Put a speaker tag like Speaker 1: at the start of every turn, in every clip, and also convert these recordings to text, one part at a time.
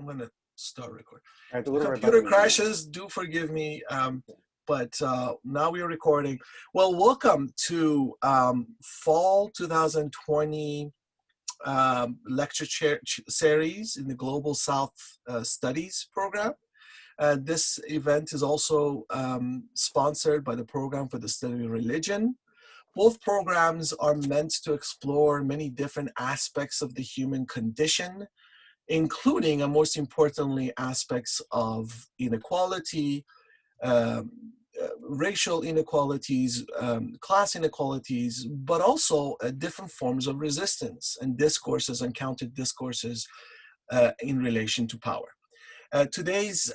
Speaker 1: I'm going to start recording.
Speaker 2: All right, the
Speaker 1: If the
Speaker 2: little red
Speaker 1: computer
Speaker 2: button.
Speaker 1: crashes, do forgive me. But now we are recording. Well, welcome to Fall 2020 lecture series in the Global South Studies program. This event is also sponsored by the Program for the Study of Religion. Both programs are meant to explore many different aspects of the human condition, including, and most importantly, aspects of inequality, racial inequalities, class inequalities, but also different forms of resistance and discourses and counter discourses in relation to power. Today's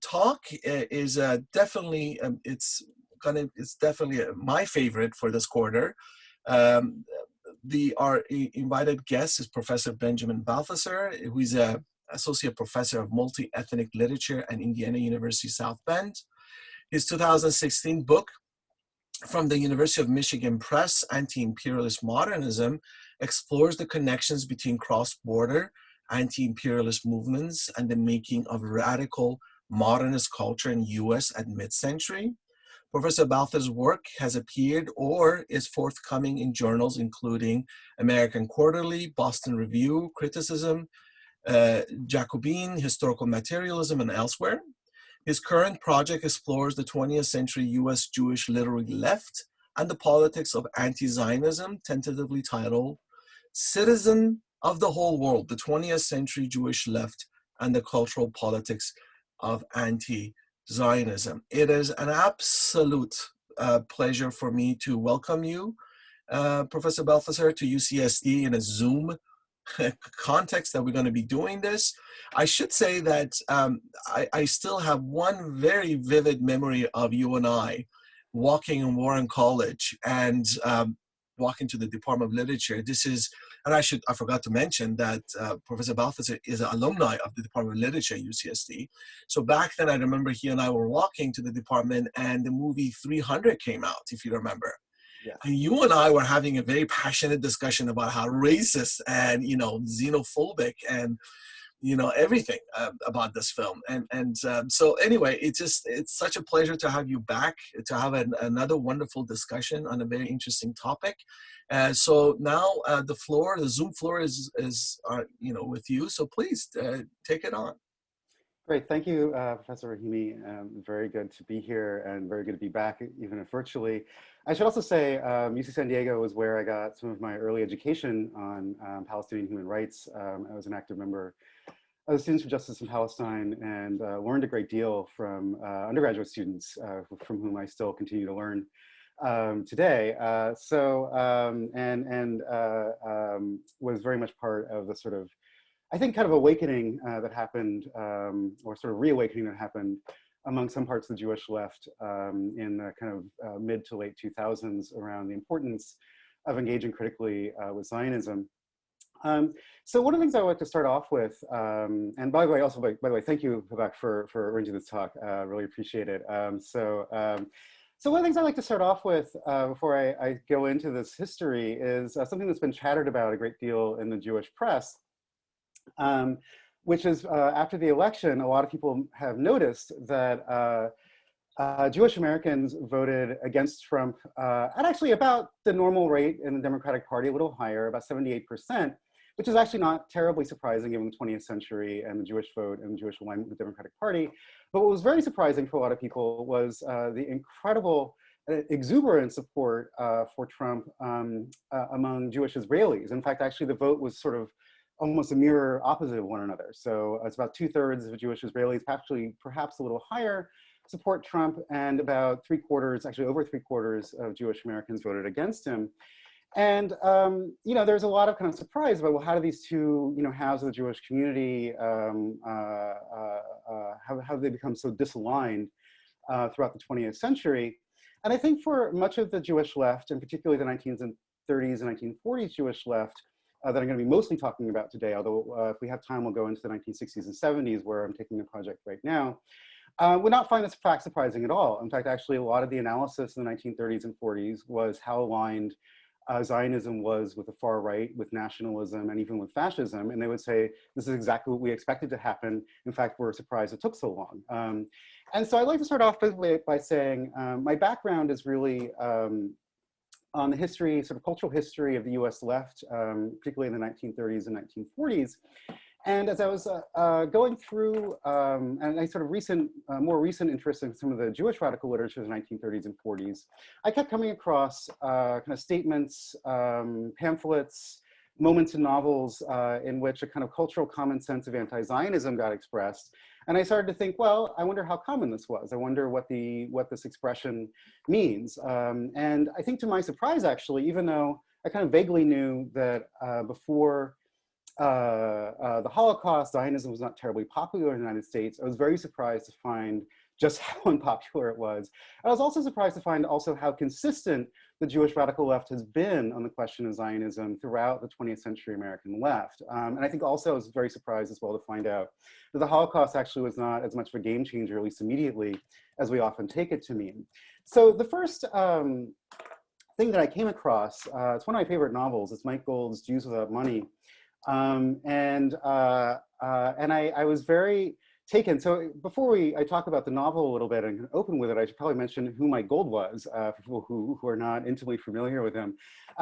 Speaker 1: talk is definitely, it's definitely my favorite for this quarter. Our invited guest is Professor Benjamin Balthasar, who is an associate professor of multi-ethnic literature at Indiana University South Bend. His 2016 book, From the University of Michigan Press, Anti-Imperialist Modernism, explores the connections between cross-border anti-imperialist movements and the making of radical modernist culture in U.S. at mid-century. Professor Balthasar's work has appeared or is forthcoming in journals including American Quarterly, Boston Review, Criticism, Jacobin, Historical Materialism, and elsewhere. His current project explores the 20th century U.S. Jewish literary left and the politics of anti-Zionism, tentatively titled Citizen of the Whole World, the 20th Century Jewish Left and the Cultural Politics of Anti-Zionism. It is an absolute pleasure for me to welcome you, Professor Balthasar, to UCSD in a Zoom context that we're going to be doing this. I should say that I still have one very vivid memory of you and I walking in Warren College and walking to the Department of Literature. This is, and I forgot to mention that Professor Balthasar is an alumni of the Department of Literature at UCSD. So back then I remember he and I were walking to the department and the movie 300 came out, if you remember.
Speaker 2: Yeah.
Speaker 1: And you and I were having a very passionate discussion about how racist and, xenophobic and, everything about this film. So anyway, it's such a pleasure to have you back, to have another wonderful discussion on a very interesting topic. So now the Zoom floor is with you. So please take it on.
Speaker 2: Great, thank you, Professor Rahimi. Very good to be here and very good to be back, even if virtually. I should also say UC San Diego was where I got some of my early education on Palestinian human rights. I was an active member of the Students for Justice in Palestine and learned a great deal from undergraduate students from whom I still continue to learn today. Was very much part of the sort of, I think, kind of awakening that happened, or sort of reawakening that happened among some parts of the Jewish left in the kind of mid to late 2000s around the importance of engaging critically with Zionism. So one of the things I would like to start off with, and by the way, also, by the way, thank you, Vivek, for arranging this talk. Really appreciate it. So one of the things I'd like to start off with before I go into this history is something that's been chattered about a great deal in the Jewish press. Which is after the election, a lot of people have noticed that Jewish Americans voted against Trump at actually about the normal rate in the Democratic Party, a little higher, about 78%, which is actually not terribly surprising given the 20th century and the Jewish vote and the Jewish alignment with the Democratic Party. But what was very surprising for a lot of people was the incredible exuberant support for Trump among Jewish Israelis. In fact, actually the vote was sort of almost a mirror opposite of one another. So it's about 2/3 of Jewish Israelis, actually perhaps a little higher, support Trump, and about 3/4, actually over 3/4 of Jewish Americans voted against him. And there's a lot of kind of surprise about, well, how do these two halves of the Jewish community, how have they become so disaligned throughout the 20th century? And I think for much of the Jewish left, and particularly the 1930s and 1940s Jewish left, that I'm going to be mostly talking about today, although if we have time, we'll go into the 1960s and 70s, where I'm taking the project right now, would not find this fact surprising at all. In fact, actually, a lot of the analysis in the 1930s and 40s was how aligned Zionism was with the far right, with nationalism, and even with fascism. And they would say, this is exactly what we expected to happen. In fact, we're surprised it took so long. And so I'd like to start off by saying my background is really on the history, sort of cultural history of the US left, particularly in the 1930s and 1940s. And as I was going through, and I sort of more recent interest in some of the Jewish radical literature of the 1930s and 40s, I kept coming across kind of statements, pamphlets, moments in novels in which a kind of cultural common sense of anti-Zionism got expressed. And I started to think, well, I wonder how common this was. I wonder what this expression means. And I think to my surprise, actually, even though I kind of vaguely knew that before the Holocaust, Zionism was not terribly popular in the United States, I was very surprised to find just how unpopular it was. I was also surprised to find also how consistent the Jewish radical left has been on the question of Zionism throughout the 20th century American left. And I think also I was very surprised as well to find out that the Holocaust actually was not as much of a game changer, at least immediately, as we often take it to mean. So the first thing that I came across, it's one of my favorite novels, it's Mike Gould's Jews Without Money. And I was very taken. So before I talk about the novel a little bit and open with it, I should probably mention who Mike Gold was for people who are not intimately familiar with him.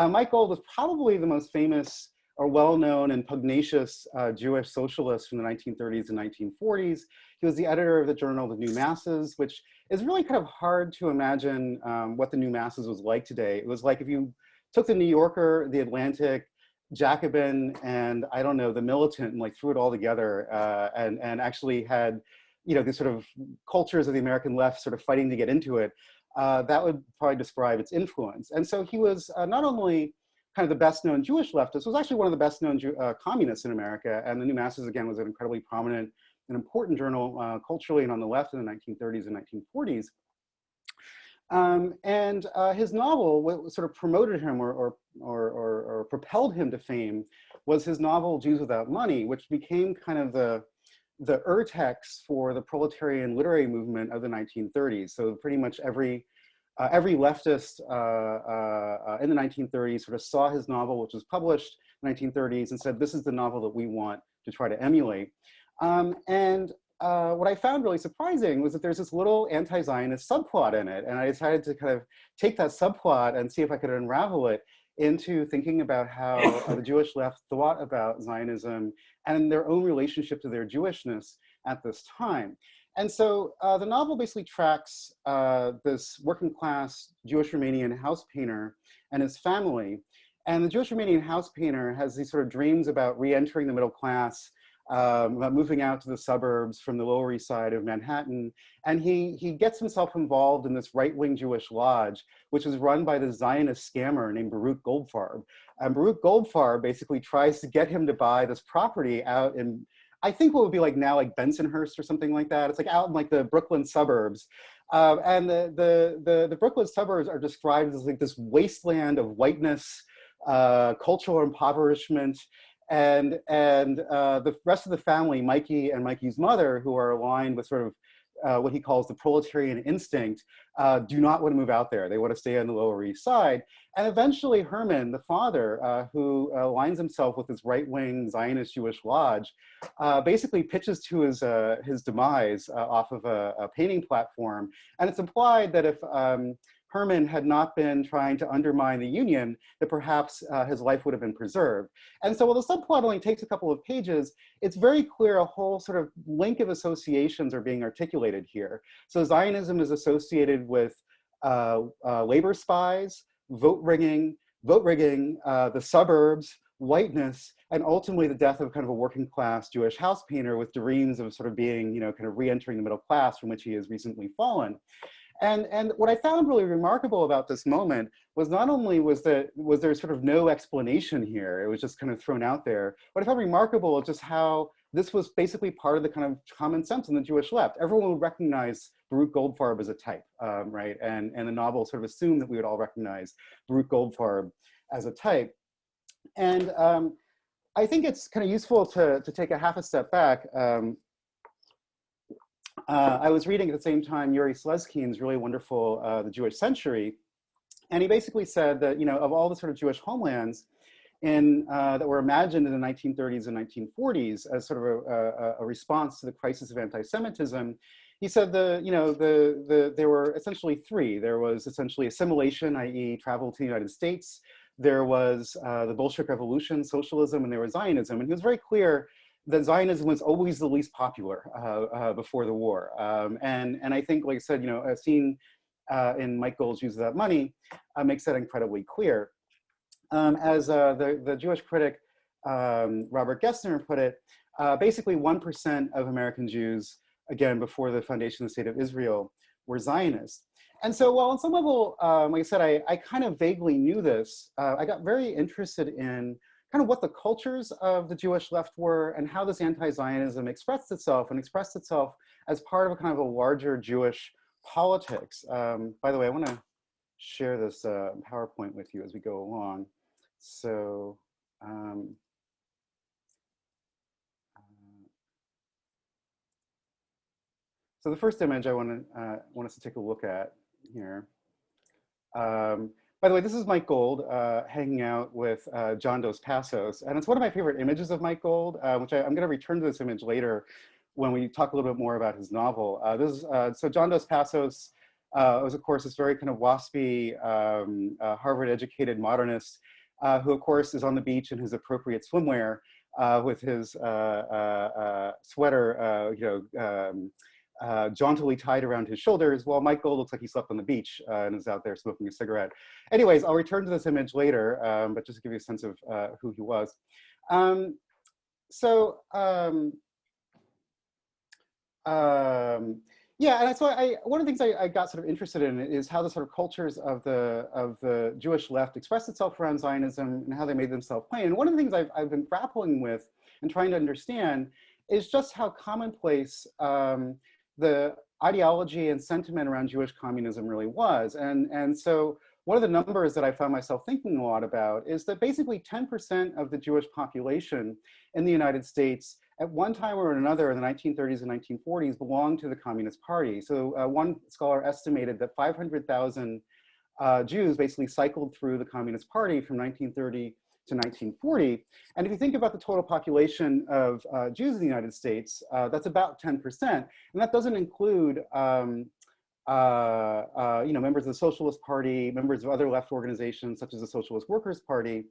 Speaker 2: Mike Gold was probably the most famous or well-known and pugnacious Jewish socialist from the 1930s and 1940s. He was the editor of the journal The New Masses, which is really kind of hard to imagine what the New Masses was like today. It was like if you took the New Yorker, the Atlantic, Jacobin, and I don't know, the Militant, and like threw it all together and actually had, you know, these sort of cultures of the American left sort of fighting to get into it, that would probably describe its influence. And so he was not only kind of the best known Jewish leftist, was actually one of the best known communists in America. And the New Masses, again, was an incredibly prominent and important journal culturally and on the left in the 1930s and 1940s. His novel, what sort of promoted him or propelled him to fame was his novel Jews Without Money, which became kind of the urtext for the proletarian literary movement of the 1930s. So pretty much every leftist in the 1930s sort of saw his novel, which was published in the 1930s, and said, this is the novel that we want to try to emulate. What I found really surprising was that there's this little anti-Zionist subplot in it. And I decided to kind of take that subplot and see if I could unravel it into thinking about how the Jewish left thought about Zionism and their own relationship to their Jewishness at this time. And so the novel basically tracks this working class Jewish Romanian house painter and his family. And the Jewish Romanian house painter has these sort of dreams about re-entering the middle class, about moving out to the suburbs from the Lower East Side of Manhattan. And he gets himself involved in this right-wing Jewish lodge, which is run by this Zionist scammer named Baruch Goldfarb. And Baruch Goldfarb basically tries to get him to buy this property out in, I think what would be like now like Bensonhurst or something like that. It's like out in like the Brooklyn suburbs. And the Brooklyn suburbs are described as like this wasteland of whiteness, cultural impoverishment, and the rest of the family, Mikey and Mikey's mother, who are aligned with sort of what he calls the proletarian instinct, do not want to move out there. They want to stay on the Lower East Side. And eventually Herman, the father, who aligns himself with this right-wing Zionist Jewish lodge, basically pitches to his demise off of a painting platform. And it's implied that if Herman had not been trying to undermine the Union, that perhaps his life would have been preserved. And so while the subplot only takes a couple of pages, it's very clear a whole sort of link of associations are being articulated here. So Zionism is associated with labor spies, vote rigging, the suburbs, whiteness, and ultimately the death of kind of a working class Jewish house painter with dreams of sort of being, you know, kind of re-entering the middle class from which he has recently fallen. And what I found really remarkable about this moment was not only was there sort of no explanation here, it was just kind of thrown out there. What I found remarkable is just how this was basically part of the kind of common sense in the Jewish left. Everyone would recognize Baruch Goldfarb as a type, right? And the novel sort of assumed that we would all recognize Baruch Goldfarb as a type. And I think it's kind of useful to take a half a step back. I was reading at the same time Yuri Slezkin's really wonderful The Jewish Century. And he basically said that, of all the sort of Jewish homelands that were imagined in the 1930s and 1940s as sort of a response to the crisis of anti-Semitism, he said there were essentially three. There was essentially assimilation, i.e. travel to the United States. There was the Bolshevik Revolution, socialism, and there was Zionism. And he was very clear that Zionism was always the least popular before the war. And I think, like I said, a scene in Mike Gold's Use of That Money makes that incredibly clear. As the Jewish critic Robert Gessner put it, basically 1% of American Jews, again, before the foundation of the State of Israel, were Zionists. And so while on some level, like I said, I kind of vaguely knew this, I got very interested in kind of what the cultures of the Jewish left were and how this anti-Zionism expressed itself as part of a kind of a larger Jewish politics. By the way, I want to share this PowerPoint with you as we go along. So, so the first image I want us to take a look at here. By the way, this is Mike Gold hanging out with John Dos Passos, and it's one of my favorite images of Mike Gold, which I'm going to return to this image later when we talk a little bit more about his novel. So John Dos Passos was, of course, this very kind of waspy, Harvard-educated modernist who, of course, is on the beach in his appropriate swimwear with his sweater, jauntily tied around his shoulders, while Mike Gold looks like he slept on the beach and is out there smoking a cigarette. Anyways, I'll return to this image later, but just to give you a sense of who he was. Yeah, and so one of the things I got sort of interested in is how the sort of cultures of the Jewish left expressed itself around Zionism and how they made themselves plain. And one of the things I've been grappling with and trying to understand is just how commonplace the ideology and sentiment around Jewish communism really was. And so one of the numbers that I found myself thinking a lot about is that basically 10% of the Jewish population in the United States at one time or another in the 1930s and 1940s belonged to the Communist Party. So one scholar estimated that 500,000 Jews basically cycled through the Communist Party from 1930 to 1940. And if you think about the total population of Jews in the United States, that's about 10%. And that doesn't include members of the Socialist Party, members of other left organizations such as the Socialist Workers' Party.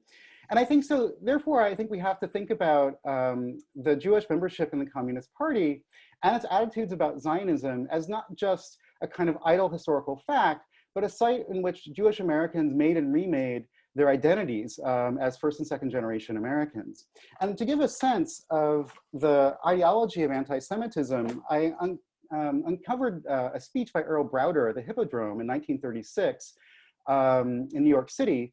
Speaker 2: And I think so, therefore, I think we have to think about the Jewish membership in the Communist Party and its attitudes about Zionism as not just a kind of idle historical fact, but a site in which Jewish Americans made and remade their identities as first and second generation Americans. And to give a sense of the ideology of anti-Semitism, I uncovered a speech by Earl Browder at the Hippodrome in 1936 in New York City.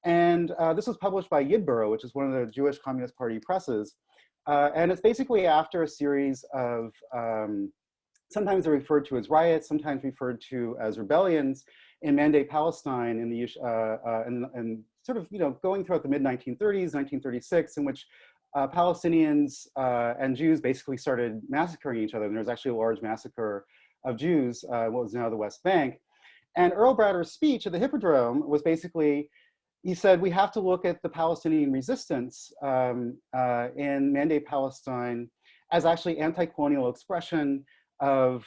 Speaker 2: And this was published by Yidborough, which is one of the Jewish Communist Party presses. And it's basically after a series of, sometimes they're referred to as riots, sometimes referred to as rebellions in Mandate Palestine in the sort of, going throughout the mid-1930s, 1936, in which Palestinians and Jews basically started massacring each other. And there was actually a large massacre of Jews, what was now the West Bank. And Earl Browder's speech at the Hippodrome was basically, he said, we have to look at the Palestinian resistance in Mandate Palestine as actually anti-colonial expression of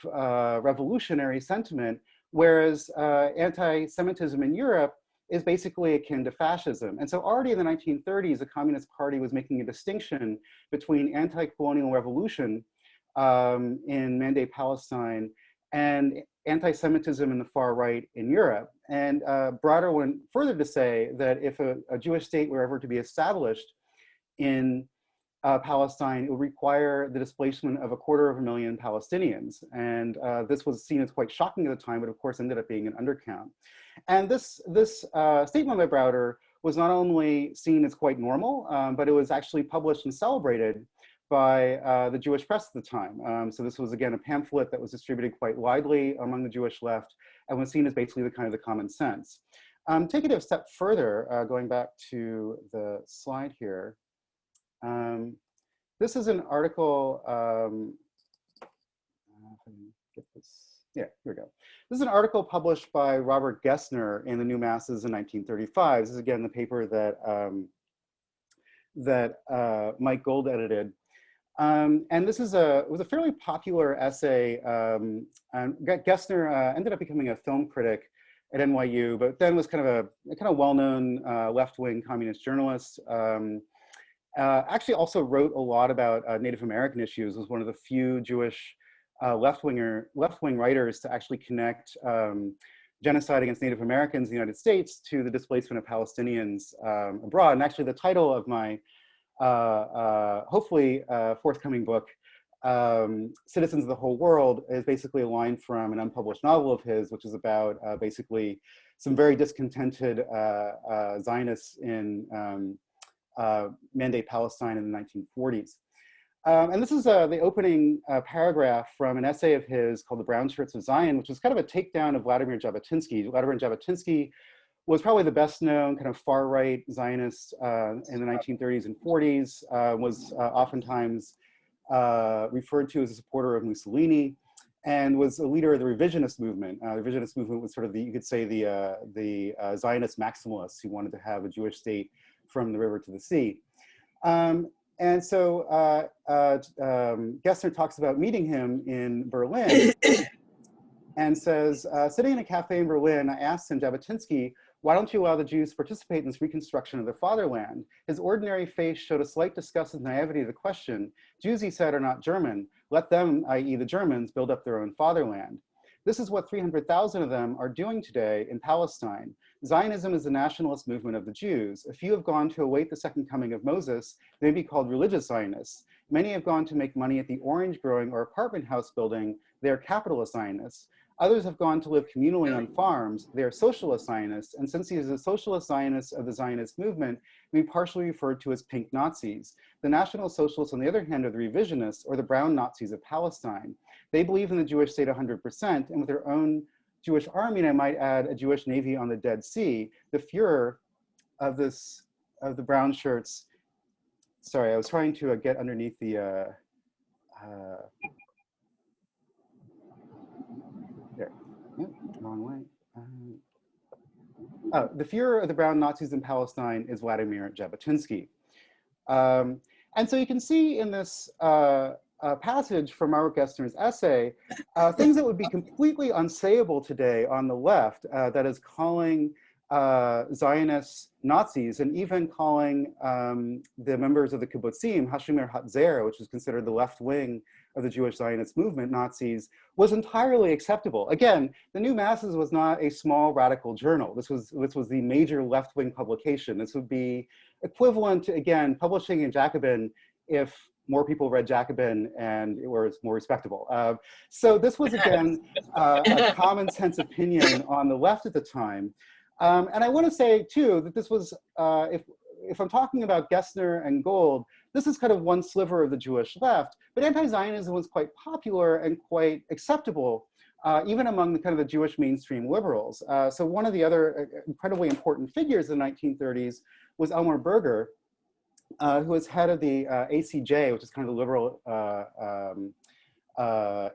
Speaker 2: revolutionary sentiment, whereas anti-Semitism in Europe is basically akin to fascism. And so already in the 1930s, the Communist Party was making a distinction between anti-colonial revolution in Mandate Palestine and anti-Semitism in the far right in Europe. And Browder went further to say that if a Jewish state were ever to be established in Palestine, it would require the displacement of 250,000 Palestinians. And this was seen as quite shocking at the time, but of course ended up being an undercount. And this statement by Browder was not only seen as quite normal, but it was actually published and celebrated by the Jewish press at the time. So this was, again, a pamphlet that was distributed quite widely among the Jewish left and was seen as basically the kind of the common sense. Taking it a step further, going back to the slide here, this is an article, if I can get this, Yeah, here we go. This is an article published by Robert Gessner in the New Masses in 1935. This is again the paper that Mike Gold edited. And this is it was a fairly popular essay. And Gessner ended up becoming a film critic at NYU, but then was kind of a well-known left-wing communist journalist. Actually also wrote a lot about Native American issues, was one of the few Jewish left-wing writers to actually connect genocide against Native Americans in the United States to the displacement of Palestinians abroad. And actually the title of my hopefully forthcoming book, Citizens of the Whole World, is basically a line from an unpublished novel of his, which is about basically some very discontented Zionists in Mandate Palestine in the 1940s. And this is the opening paragraph from an essay of his called The Brown Shirts of Zion, which was kind of a takedown of Vladimir Jabotinsky. Vladimir Jabotinsky was probably the best known kind of far-right Zionist in the 1930s and 40s, was oftentimes referred to as a supporter of Mussolini, and was a leader of the revisionist movement. The revisionist movement was sort of you could say the Zionist maximalists who wanted to have a Jewish state from the river to the sea. And so Gessner talks about meeting him in Berlin and says, sitting in a cafe in Berlin, I asked him, Jabotinsky, why don't you allow the Jews to participate in this reconstruction of their fatherland? His ordinary face showed a slight disgust and naivety of the question. Jews, he said, are not German. Let them, i.e. the Germans, build up their own fatherland. This is what 300,000 of them are doing today in Palestine. Zionism is the nationalist movement of the Jews. A few have gone to await the second coming of Moses. They may be called religious Zionists. Many have gone to make money at the orange growing or apartment house building. They are capitalist Zionists. Others have gone to live communally on farms. They are socialist Zionists. And since he is a socialist Zionist of the Zionist movement, we partially referred to as pink Nazis. The National Socialists, on the other hand, are the revisionists or the brown Nazis of Palestine. They believe in the Jewish state 100%, and with their own Jewish army, and I might add a Jewish navy on the Dead Sea. The Fuhrer of the brown shirts. Sorry, I was trying to get underneath the. There, nope, wrong way. The Fuhrer of the brown Nazis in Palestine is Vladimir Jabotinsky. And so you can see in this passage from Robert Gessner's essay, things that would be completely unsayable today on the left, that is calling Zionists Nazis, and even calling the members of the kibbutzim, Hashomer Hatzer, which is considered the left wing of the Jewish Zionist movement, Nazis, was entirely acceptable. Again, the New Masses was not a small radical journal. This was the major left-wing publication. This would be equivalent to, again, publishing in Jacobin if more people read Jacobin and it was more respectable. So this was, again, a common sense opinion on the left at the time. And I want to say, too, that this was, if I'm talking about Gessner and Gold, this is kind of one sliver of the Jewish left, but anti-Zionism was quite popular and quite acceptable, even among the kind of the Jewish mainstream liberals. So one of the other incredibly important figures in the 1930s was Elmer Berger, who was head of the ACJ, which is kind of the liberal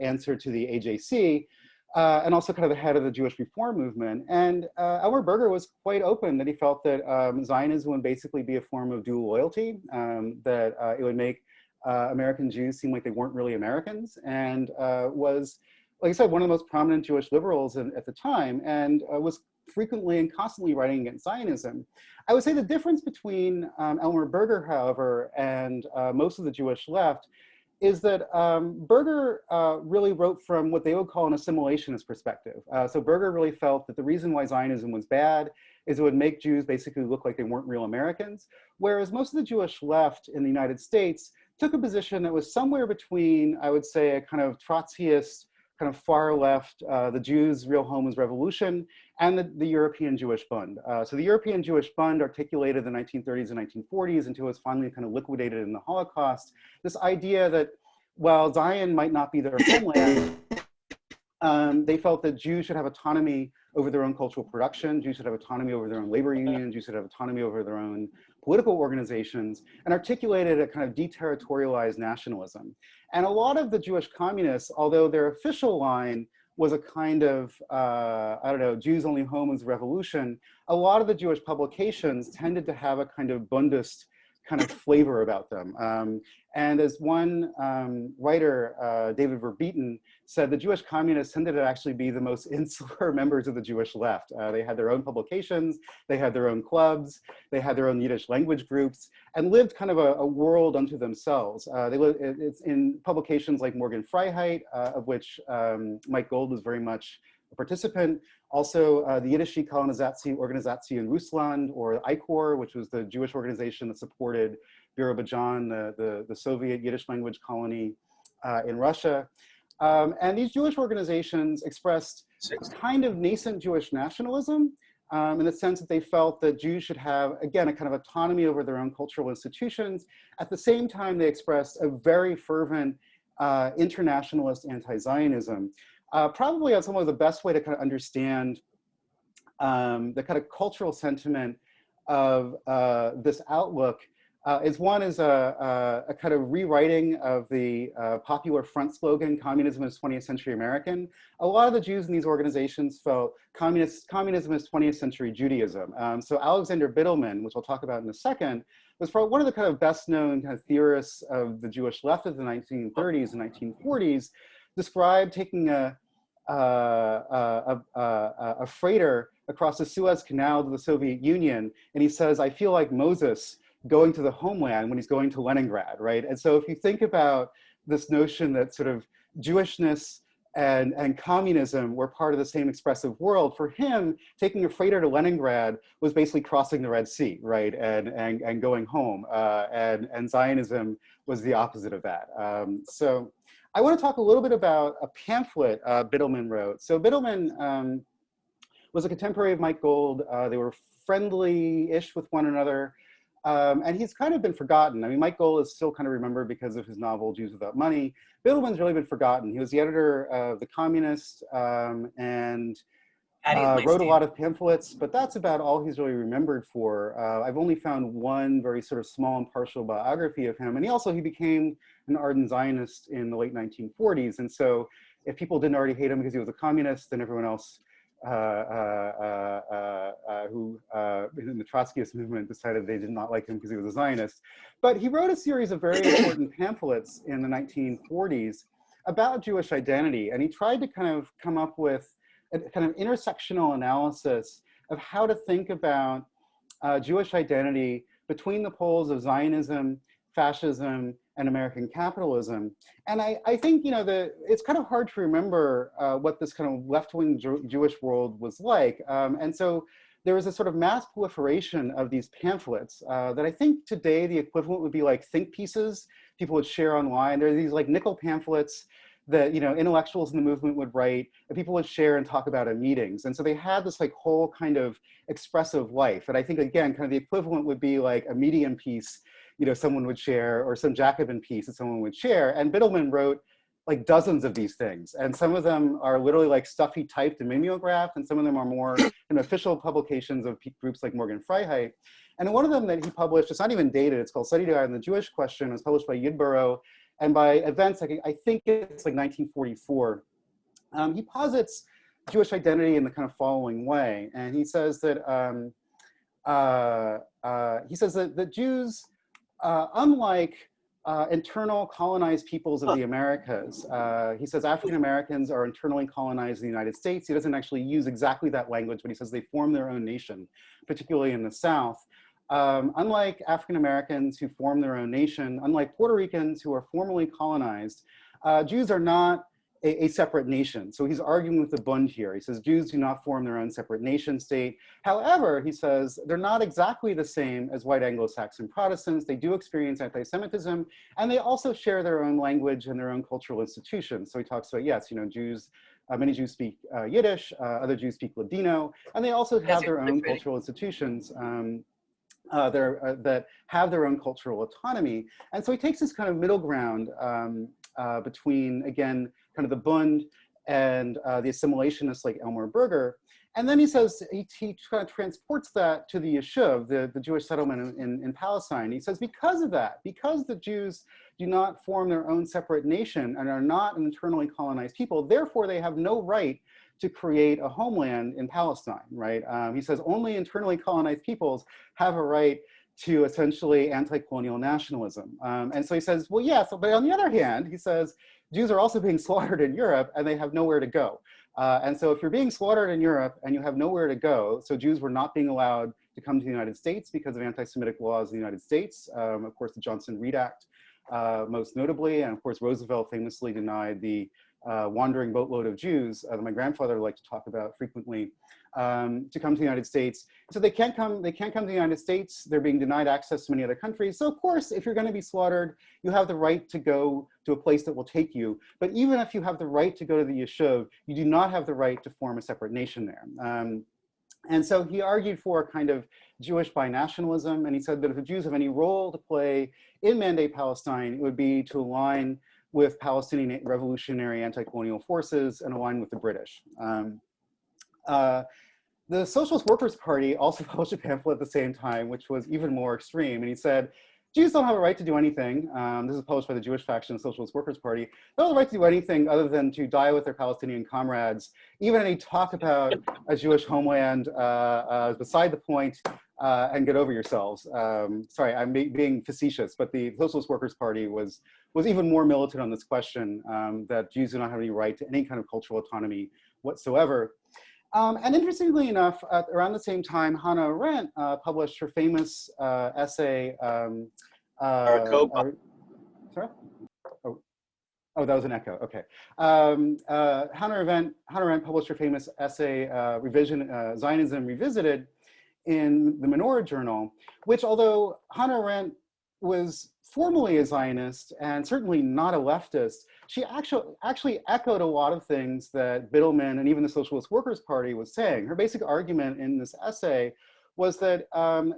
Speaker 2: answer to the AJC, and also kind of the head of the Jewish reform movement. And Elmer Berger was quite open that he felt that Zionism would basically be a form of dual loyalty, that it would make American Jews seem like they weren't really Americans, and was, like I said, one of the most prominent Jewish liberals at the time, and was frequently and constantly writing against Zionism. I would say the difference between Elmer Berger, however, and most of the Jewish left is that Berger really wrote from what they would call an assimilationist perspective. So Berger really felt that the reason why Zionism was bad is it would make Jews basically look like they weren't real Americans, whereas most of the Jewish left in the United States took a position that was somewhere between, I would say, a kind of Trotskyist, kind of far left, the Jews' real home is revolution, and the European Jewish Bund. So the European Jewish Bund articulated the 1930s and 1940s until it was finally kind of liquidated in the Holocaust. This idea that while Zion might not be their homeland, they felt that Jews should have autonomy over their own cultural production, Jews should have autonomy over their own labor unions, Jews should have autonomy over their own political organizations, and articulated a kind of deterritorialized nationalism. And a lot of the Jewish communists, although their official line was a kind of, I don't know, Jews only home was revolution, a lot of the Jewish publications tended to have a kind of Bundist kind of flavor about them. And as one writer, David Verbieten, said, the Jewish communists tended to actually be the most insular members of the Jewish left. They had their own publications, they had their own clubs, they had their own Yiddish language groups, and lived kind of a world unto themselves. They lived, it's in publications like Morgan Freiheit, of which Mike Gold was very much a participant. Also, the Yiddish Kolonisatie Organisation in Russland, or ICOR, which was the Jewish organization that supported Azerbaijan, the Soviet Yiddish language colony in Russia. And these Jewish organizations expressed a kind of nascent Jewish nationalism in the sense that they felt that Jews should have, again, a kind of autonomy over their own cultural institutions. At the same time, they expressed a very fervent internationalist anti-Zionism. Probably as some of the best way to kind of understand the kind of cultural sentiment of this outlook is a kind of rewriting of the popular front slogan, communism is 20th century American. A lot of the Jews in these organizations felt communism is 20th century Judaism. So Alexander Bittelman, which I'll talk about in a second, was probably one of the kind of best known kind of theorists of the Jewish left of the 1930s and 1940s, described taking a freighter across the Suez Canal to the Soviet Union, and he says, I feel like Moses going to the homeland when he's going to Leningrad, right? And so if you think about this notion that sort of Jewishness and communism were part of the same expressive world, for him, taking a freighter to Leningrad was basically crossing the Red Sea, right? And going home. And Zionism was the opposite of that. So I want to talk a little bit about a pamphlet Bittelman wrote. So Bittelman was a contemporary of Mike Gold. They were friendly-ish with one another. And he's kind of been forgotten. I mean, Mike Gold is still kind of remembered because of his novel, Jews Without Money. Bittelman's really been forgotten. He was the editor of The Communist and wrote a lot of pamphlets, but that's about all he's really remembered for. I've only found one very sort of small and partial biography of him. And he became an ardent Zionist in the late 1940s. And so if people didn't already hate him because he was a communist, then everyone else who in the Trotskyist movement decided they did not like him because he was a Zionist. But he wrote a series of very important pamphlets in the 1940s about Jewish identity. And he tried to kind of come up with a kind of intersectional analysis of how to think about Jewish identity between the poles of Zionism, fascism, and American capitalism. And I think, it's kind of hard to remember what this kind of left-wing Jewish world was like. And so there was a sort of mass proliferation of these pamphlets that I think today the equivalent would be like think pieces people would share online. There are these like nickel pamphlets that intellectuals in the movement would write that people would share and talk about in meetings. And so they had this like whole kind of expressive life. And I think, again, kind of the equivalent would be like a Medium piece someone would share, or some Jacobin piece that someone would share. And Bittelman wrote like dozens of these things. And some of them are literally like stuff he typed and mimeographed, and some of them are more official publications of groups like Morgan Freiheit. And one of them that he published, it's not even dated, it's called Study Guide on the Jewish Question. It was published by Yidborough, and by events, I think it's like 1944. He posits Jewish identity in the kind of following way. And he says that, that Jews, unlike internal colonized peoples of the Americas, he says African Americans are internally colonized in the United States. He doesn't actually use exactly that language, but he says they form their own nation, particularly in the South. Unlike African Americans who form their own nation, unlike Puerto Ricans who are formally colonized, Jews are not a separate nation. So he's arguing with the Bund here. He says Jews do not form their own separate nation state. However, he says they're not exactly the same as white Anglo-Saxon Protestants. They do experience anti-Semitism, and they also share their own language and their own cultural institutions. So he talks about, yes, Jews, many Jews speak Yiddish, other Jews speak Ladino, and they also have their own cultural institutions that have their own cultural autonomy. And so he takes this kind of middle ground between, again, kind of the Bund and the assimilationists like Elmer Berger. And then he says, he kind of transports that to the Yishuv, the Jewish settlement in Palestine. He says, because of that, because the Jews do not form their own separate nation and are not an internally colonized people, therefore they have no right to create a homeland in Palestine, right? He says only internally colonized peoples have a right to essentially anti-colonial nationalism. And so he says, well, yes, but on the other hand, he says, Jews are also being slaughtered in Europe and they have nowhere to go. And so if you're being slaughtered in Europe and you have nowhere to go, so Jews were not being allowed to come to the United States because of anti-Semitic laws in the United States, of course, the Johnson-Reed Act, most notably, and of course, Roosevelt famously denied the wandering boatload of Jews that my grandfather liked to talk about frequently to come to the United States. So they can't come to the United States. They're being denied access to many other countries. So of course, if you're going to be slaughtered, you have the right to go to a place that will take you. But even if you have the right to go to the Yishuv, you do not have the right to form a separate nation there. And so he argued for a kind of Jewish binationalism, and he said that if the Jews have any role to play in Mandate Palestine, it would be to align with Palestinian revolutionary anti-colonial forces and align with the British. The Socialist Workers' Party also published a pamphlet at the same time, which was even more extreme. And he said, Jews don't have a right to do anything. This is published by the Jewish faction of the Socialist Workers' Party. They don't have a right to do anything other than to die with their Palestinian comrades. Even any talk about a Jewish homeland is beside the point, and get over yourselves. Sorry, I'm being facetious, but the Socialist Workers' Party was even more militant on this question, that Jews do not have any right to any kind of cultural autonomy whatsoever. And interestingly enough, around the same time, Hannah Arendt published her famous essay. Sorry? Oh, that was an echo. Okay. Hannah Arendt published her famous essay, Zionism Revisited, in the Menorah Journal, which, although Hannah Arendt was formally a Zionist and certainly not a leftist, she actually echoed a lot of things that Biddleman and even the Socialist Workers' Party was saying. Her basic argument in this essay was that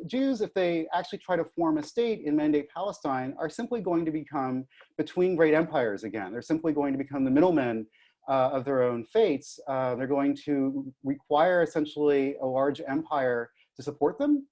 Speaker 2: Jews, if they actually try to form a state in Mandate Palestine, are simply going to become between great empires again. They're simply going to become the middlemen of their own fates. They're going to require essentially a large empire to support them.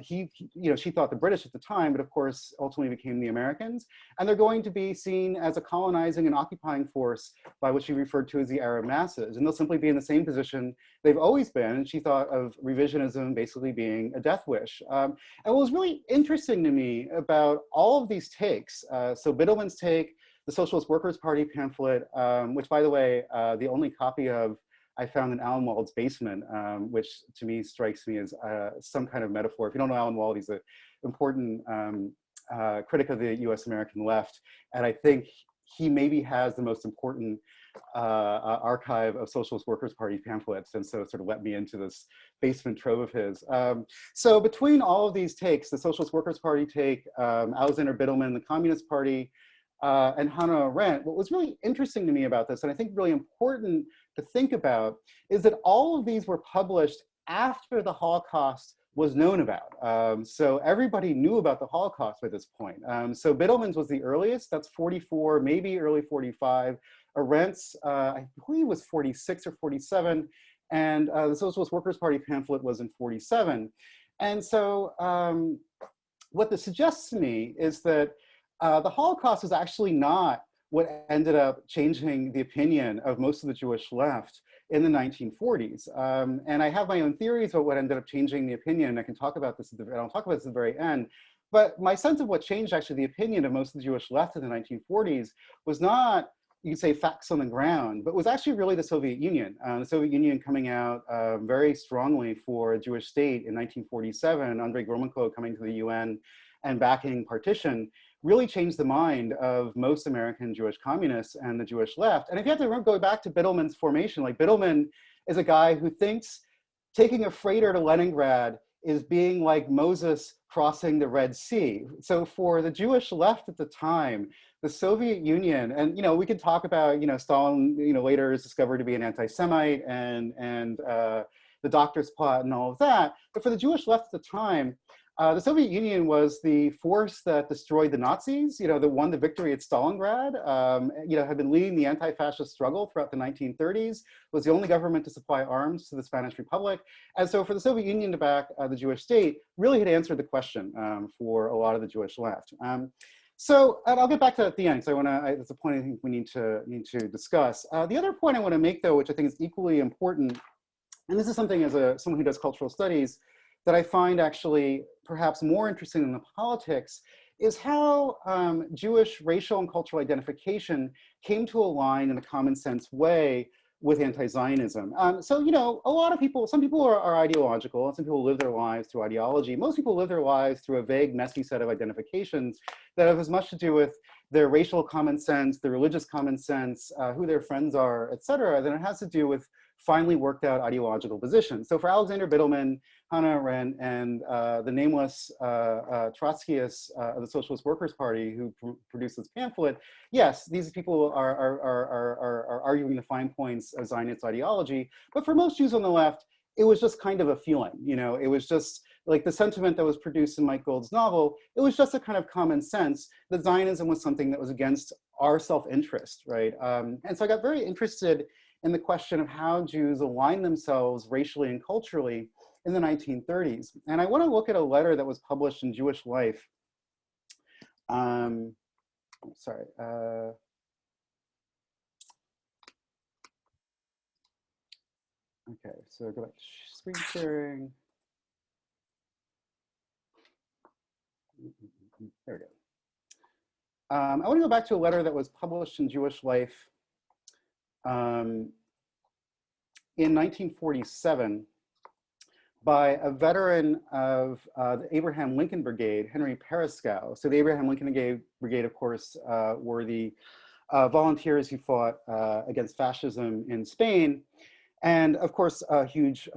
Speaker 2: She thought the British at the time, but of course ultimately became the Americans, and they're going to be seen as a colonizing and occupying force by what she referred to as the Arab masses, and they'll simply be in the same position they've always been. And she thought of revisionism basically being a death wish. And what was really interesting to me about all of these takes, so Biddleman's take, the Socialist Workers' Party pamphlet, which, by the way, the only copy of I found in Alan Wald's basement, which to me strikes me as some kind of metaphor. If you don't know Alan Wald, he's an important critic of the US American left. And I think he maybe has the most important archive of Socialist Workers' Party pamphlets. And so it sort of let me into this basement trove of his. So between all of these takes, the Socialist Workers' Party take, Alexander Biddleman, the Communist Party, and Hannah Arendt, what was really interesting to me about this, and I think really important to think about, is that all of these were published after the Holocaust was known about. So everybody knew about the Holocaust by this point. So Biddleman's was the earliest, that's 44, maybe early 45. Arendt's, I believe, was 46 or 47. And the Socialist Workers' Party pamphlet was in 47. And so what this suggests to me is that the Holocaust is actually not what ended up changing the opinion of most of the Jewish left in the 1940s. And I have my own theories about what ended up changing the opinion. I can talk about this, I'll talk about this at the very end. But my sense of what changed actually the opinion of most of the Jewish left in the 1940s was not, you could say, facts on the ground, but was actually really the Soviet Union. The Soviet Union coming out very strongly for a Jewish state in 1947, Andrei Gromyko coming to the UN and backing partition, really changed the mind of most American Jewish communists and the Jewish left. And if you have to remember, go back to Biddleman's formation, like Biddleman is a guy who thinks taking a freighter to Leningrad is being like Moses crossing the Red Sea. So for the Jewish left at the time, the Soviet Union, and we can talk about, Stalin, later is discovered to be an anti-Semite and the doctor's plot and all of that. But for the Jewish left at the time, The Soviet Union was the force that destroyed the Nazis, that won the victory at Stalingrad, had been leading the anti-fascist struggle throughout the 1930s, was the only government to supply arms to the Spanish Republic. And so for the Soviet Union to back the Jewish state really had answered the question for a lot of the Jewish left. So and I'll get back to that at the end, because that's a point I think we need to discuss. The other point I want to make, though, which I think is equally important, and this is something as someone who does cultural studies, that I find actually perhaps more interesting than the politics, is how Jewish racial and cultural identification came to align in a common sense way with anti-Zionism. So, a lot of people, some people are ideological, and some people live their lives through ideology. Most people live their lives through a vague, messy set of identifications that have as much to do with their racial common sense, their religious common sense, who their friends are, et cetera, than it has to do with finely worked out ideological positions. So for Alexander Bittelman, Hannah Arendt, and the nameless Trotskyists of the Socialist Workers' Party who produced this pamphlet, yes, these people are arguing the fine points of Zionist ideology, but for most Jews on the left, it was just kind of a feeling, it was just like the sentiment that was produced in Mike Gould's novel, it was just a kind of common sense that Zionism was something that was against our self-interest, right? And so I got very interested in the question of how Jews align themselves racially and culturally in the 1930s. And I want to look at a letter that was published in Jewish Life. Okay, so go back to screen sharing. There we go. I want to go back to a letter that was published in Jewish Life in 1947 by a veteran of the Abraham Lincoln Brigade, Henry Perescow. So the Abraham Lincoln Brigade, of course, were the volunteers who fought against fascism in Spain. And of course, a huge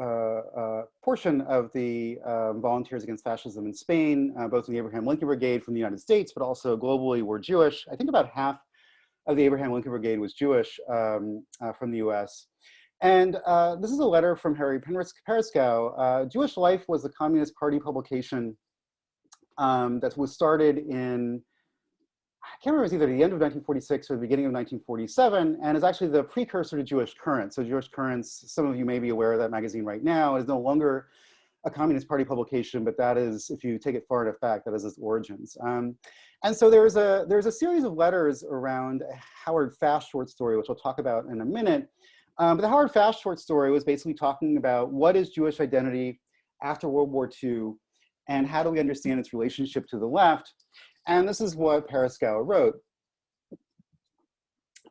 Speaker 2: portion of the volunteers against fascism in Spain, both in the Abraham Lincoln Brigade from the United States, but also globally, were Jewish. I think about half of the Abraham Lincoln Brigade was Jewish from the US. And this is a letter from Harry Perescow. Jewish Life was the Communist Party publication that was started in, I can't remember, it was either the end of 1946 or the beginning of 1947, and is actually the precursor to Jewish Currents. So Jewish Currents, some of you may be aware of that magazine right now, is no longer a Communist Party publication, but that is, if you take it far enough back, that is its origins. And so there's a series of letters around a Howard Fast short story, which I'll talk about in a minute. But the Howard Fast short story was basically talking about what is Jewish identity after World War II, and how do we understand its relationship to the left? And this is what Perescow wrote.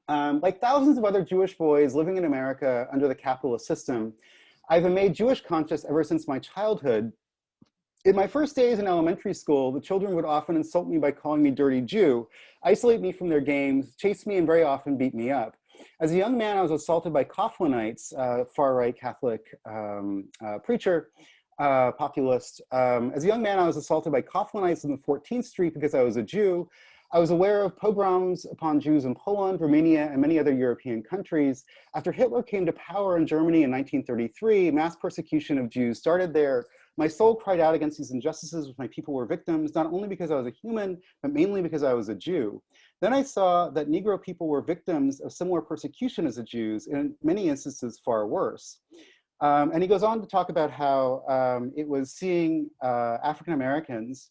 Speaker 2: Like thousands of other Jewish boys living in America under the capitalist system, I've been made Jewish conscious ever since my childhood. In my first days in elementary school, the children would often insult me by calling me dirty Jew, isolate me from their games, chase me, and very often beat me up. As a young man, I was assaulted by Coughlinites, far-right Catholic preacher, populist. As a young man, I was assaulted by Coughlinites on the 14th Street because I was a Jew. I was aware of pogroms upon Jews in Poland, Romania, and many other European countries. After Hitler came to power in Germany in 1933, mass persecution of Jews started there. My soul cried out against these injustices which my people were victims, not only because I was a human, but mainly because I was a Jew. Then I saw that Negro people were victims of similar persecution as the Jews, and in many instances far worse. And he goes on to talk about how it was seeing African Americans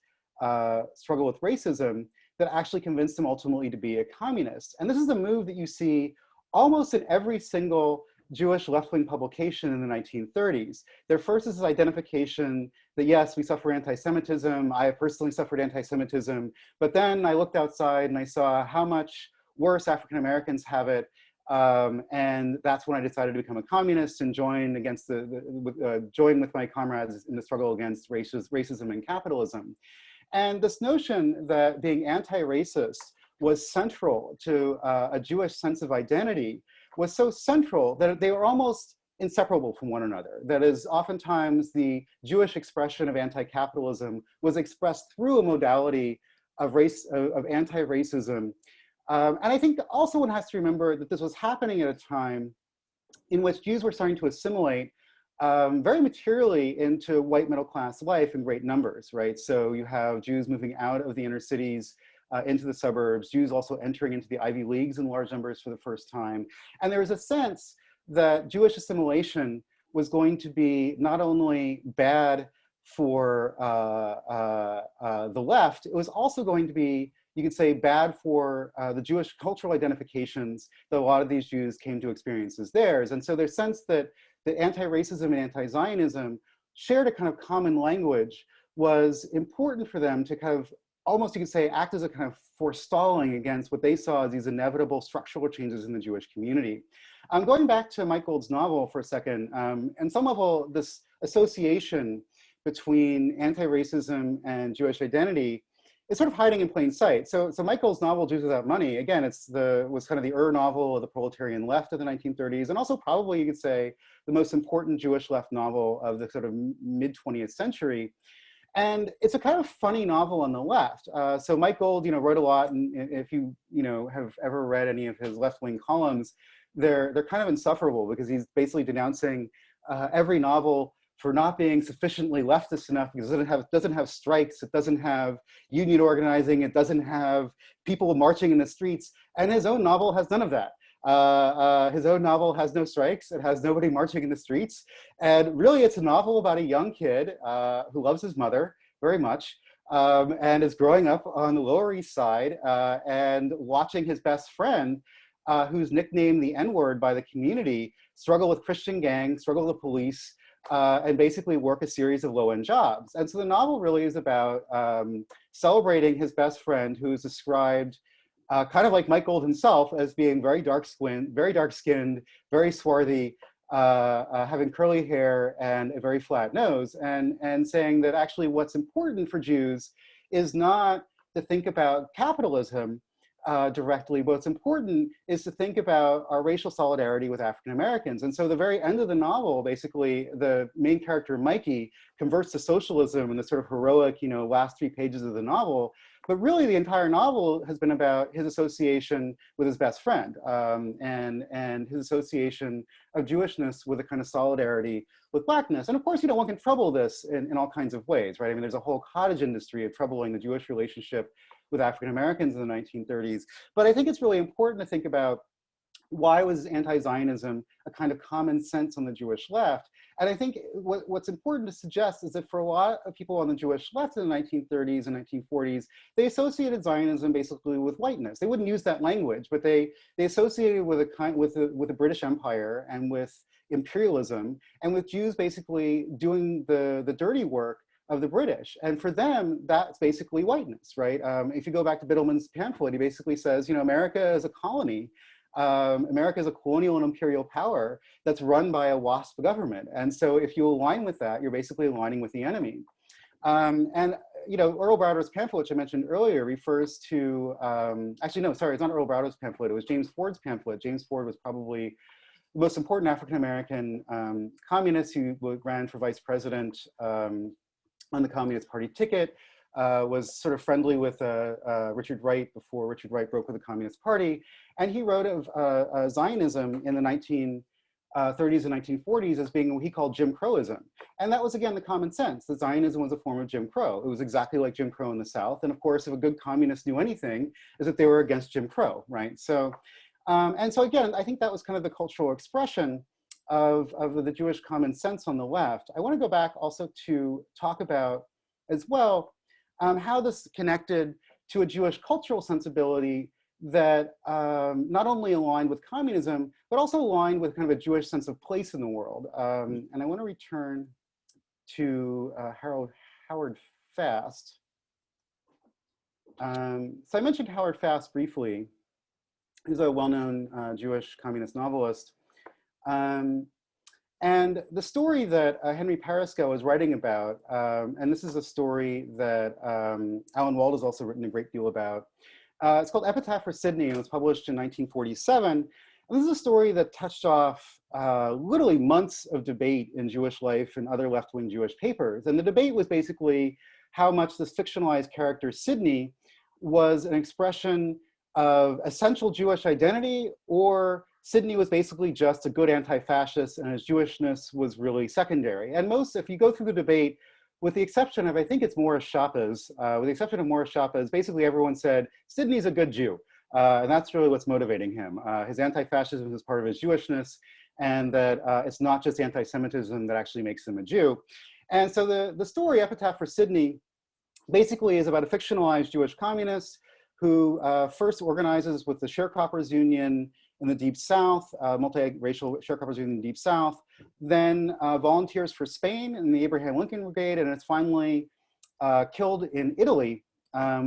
Speaker 2: struggle with racism that actually convinced him ultimately to be a communist. And this is a move that you see almost in every single Jewish left-wing publication in the 1930s. Their first is this identification that, yes, we suffer anti-Semitism. I have personally suffered anti-Semitism. But then I looked outside and I saw how much worse African Americans have it. And that's when I decided to become a communist and join with my comrades in the struggle against racism and capitalism. And this notion that being anti-racist was central to a Jewish sense of identity was so central that they were almost inseparable from one another. That is, oftentimes the Jewish expression of anti-capitalism was expressed through a modality of anti-racism. And I think also one has to remember that this was happening at a time in which Jews were starting to assimilate very materially into white middle class life in great numbers, right? So you have Jews moving out of the inner cities into the suburbs, Jews also entering into the Ivy Leagues in large numbers for the first time. And there was a sense that Jewish assimilation was going to be not only bad for the left, it was also going to be, you could say, bad for the Jewish cultural identifications that a lot of these Jews came to experience as theirs. And so there's sense that the anti-racism and anti-Zionism shared a kind of common language, was important for them to kind of, almost you could say, act as a kind of forestalling against what they saw as these inevitable structural changes in the Jewish community. Going back to Mike Gould's novel for a second, on some level, this association between anti-racism and Jewish identity is sort of hiding in plain sight. So Mike Gould's novel, Jews Without Money, again, was kind of the novel of the proletarian left of the 1930s, and also probably, you could say, the most important Jewish left novel of the sort of mid-20th century. And it's a kind of funny novel on the left. So Mike Gould, wrote a lot, and if you, have ever read any of his left-wing columns, they're kind of insufferable because he's basically denouncing every novel for not being sufficiently leftist enough because it doesn't have strikes, it doesn't have union organizing, it doesn't have people marching in the streets, and his own novel has none of that. His own novel has no strikes, it has nobody marching in the streets, and really it's a novel about a young kid who loves his mother very much, and is growing up on the Lower East Side and watching his best friend, who's nicknamed the N-word by the community, struggle with Christian gangs, struggle with the police, and basically work a series of low-end jobs. And so the novel really is about celebrating his best friend, who's described kind of like Mike Gould himself as being very dark-skinned, very swarthy, having curly hair and a very flat nose, and saying that actually what's important for Jews is not to think about capitalism directly. What's important is to think about our racial solidarity with African Americans. And so the very end of the novel, basically, the main character, Mikey, converts to socialism in the sort of heroic, last 3 pages of the novel. But really, the entire novel has been about his association with his best friend and his association of Jewishness with a kind of solidarity with Blackness. And of course, one can trouble this in all kinds of ways, right? I mean, there's a whole cottage industry of troubling the Jewish relationship with African Americans in the 1930s. But I think it's really important to think about why was anti-Zionism a kind of common sense on the Jewish left? And I think what's important to suggest is that for a lot of people on the Jewish left in the 1930s and 1940s, they associated Zionism basically with whiteness. They wouldn't use that language, but they associated with the British Empire and with imperialism, and with Jews basically doing the dirty work of the British. And for them, that's basically whiteness, right? If you go back to Biddleman's pamphlet, he basically says, America is a colony. America is a colonial and imperial power that's run by a WASP government. And so if you align with that, you're basically aligning with the enemy. Earl Browder's pamphlet, which I mentioned earlier, refers to, actually, no, sorry, it's not Earl Browder's pamphlet. It was James Ford's pamphlet. James Ford was probably the most important African-American communist who ran for vice president on the Communist Party ticket, was sort of friendly with Richard Wright before Richard Wright broke with the Communist Party. And he wrote of Zionism in the 1930s and 1940s as being what he called Jim Crowism. And that was, again, the common sense, that Zionism was a form of Jim Crow. It was exactly like Jim Crow in the South. And of course, if a good communist knew anything, is that they were against Jim Crow, right? So, and so again, I think that was kind of the cultural expression of the Jewish common sense on the left. I want to go back also to talk about as well how this connected to a Jewish cultural sensibility that not only aligned with communism, but also aligned with kind of a Jewish sense of place in the world. And I want to return to Howard Fast. So I mentioned Howard Fast briefly. He's a well-known Jewish communist novelist. And the story that Henry Perisco is writing about, and this is a story that Alan Wald has also written a great deal about. It's called Epitaph for Sydney, and it was published in 1947. And this is a story that touched off literally months of debate in Jewish life and other left-wing Jewish papers. And the debate was basically how much this fictionalized character, Sydney, was an expression of essential Jewish identity or Sidney was basically just a good anti-fascist, and his Jewishness was really secondary. And most, if you go through the debate, with the exception of, I think it's Morris Chapez, with the exception of Morris Chapez, basically everyone said, Sidney's a good Jew. And that's really what's motivating him. His anti-fascism is part of his Jewishness, and that it's not just anti-Semitism that actually makes him a Jew. And so the story, Epitaph for Sidney, basically is about a fictionalized Jewish communist who first organizes with the sharecroppers union in the Deep South, multiracial sharecroppers union in the Deep South, then volunteers for Spain in the Abraham Lincoln Brigade, and it's finally killed in Italy,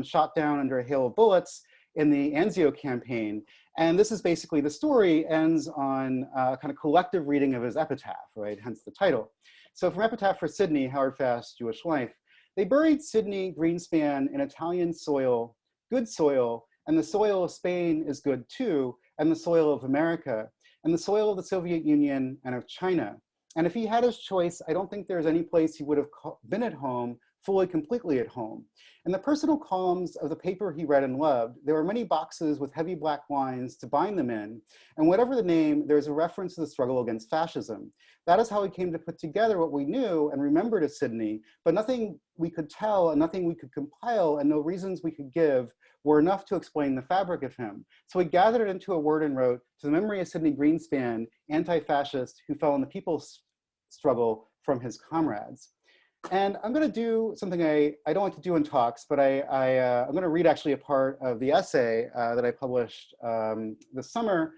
Speaker 2: shot down under a hail of bullets in the Anzio campaign. And this is basically, the story ends on a kind of collective reading of his epitaph, right? Hence the title. So from Epitaph for Sidney, Howard Fast's Jewish Life, they buried Sidney Greenspan in Italian soil, good soil, and the soil of Spain is good too, and the soil of America, and the soil of the Soviet Union and of China. And if he had his choice, I don't think there's any place he would have been at home, fully, completely at home. In the personal columns of the paper he read and loved, there were many boxes with heavy black lines to bind them in, and whatever the name, there's a reference to the struggle against fascism. That is how he came to put together what we knew and remembered of Sidney, but nothing we could tell and nothing we could compile and no reasons we could give were enough to explain the fabric of him. So he gathered it into a word and wrote, to the memory of Sidney Greenspan, anti-fascist who fell in the people's struggle from his comrades. And I'm going to do something I don't like to do in talks, but I'm going to read actually a part of the essay that I published this summer,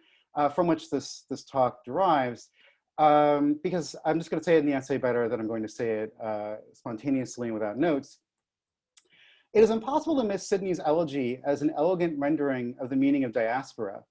Speaker 2: from which this talk derives, because I'm just going to say it in the essay better than I'm going to say it spontaneously and without notes. It is impossible to miss Sidney's elegy as an elegant rendering of the meaning of diaspora.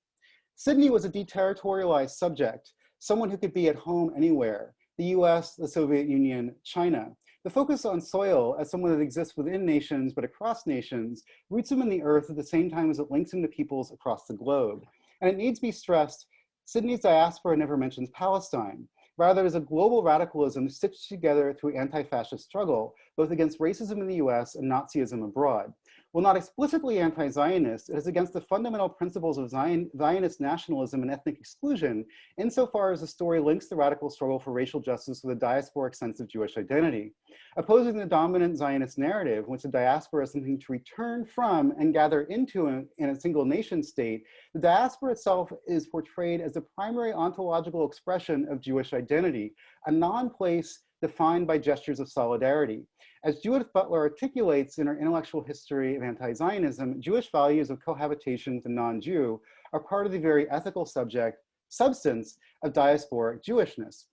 Speaker 2: Sidney was a deterritorialized subject, someone who could be at home anywhere, the US, the Soviet Union, China. The focus on soil as someone that exists within nations but across nations roots him in the earth at the same time as it links him to peoples across the globe. And it needs to be stressed, Sidney's diaspora never mentions Palestine. Rather, it is a global radicalism stitched together through anti-fascist struggle, both against racism in the US and Nazism abroad. While not explicitly anti-Zionist, it is against the fundamental principles of Zionist nationalism and ethnic exclusion, insofar as the story links the radical struggle for racial justice with a diasporic sense of Jewish identity. Opposing the dominant Zionist narrative, in which the diaspora is something to return from and gather into in a single nation state, the diaspora itself is portrayed as the primary ontological expression of Jewish identity, a non-place defined by gestures of solidarity. As Judith Butler articulates in her intellectual history of anti-Zionism, Jewish values of cohabitation with the non-Jew are part of the very ethical substance of diasporic Jewishness.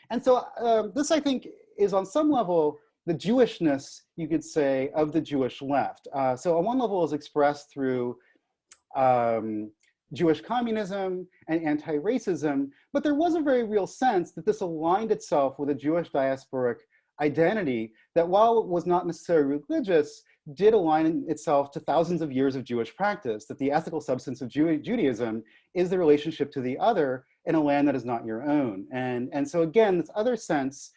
Speaker 2: And so this, I think, is on some level the Jewishness, you could say, of the Jewish left. So on one level is expressed through Jewish communism and anti-racism, but there was a very real sense that this aligned itself with a Jewish diasporic identity that, while it was not necessarily religious, did align itself to thousands of years of Jewish practice, that the ethical substance of Judaism is the relationship to the other in a land that is not your own. And so again, this other sense,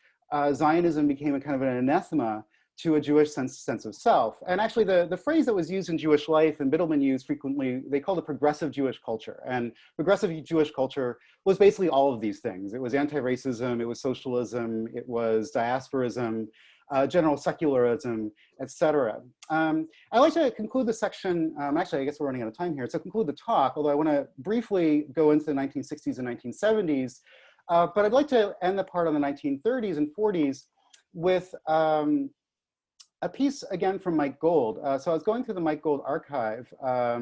Speaker 2: Zionism became a kind of an anathema to a Jewish sense of self. And actually the phrase that was used in Jewish life and Biddleman used frequently, they called it progressive Jewish culture. And progressive Jewish culture was basically all of these things. It was anti-racism, it was socialism, it was diasporism, general secularism, etc. I'd like to conclude the section, actually I guess we're running out of time here, so conclude the talk, although I want to briefly go into the 1960s and 1970s, but I'd like to end the part on the 1930s and 40s with a piece again from Mike Gold. So I was going through the Mike Gold archive at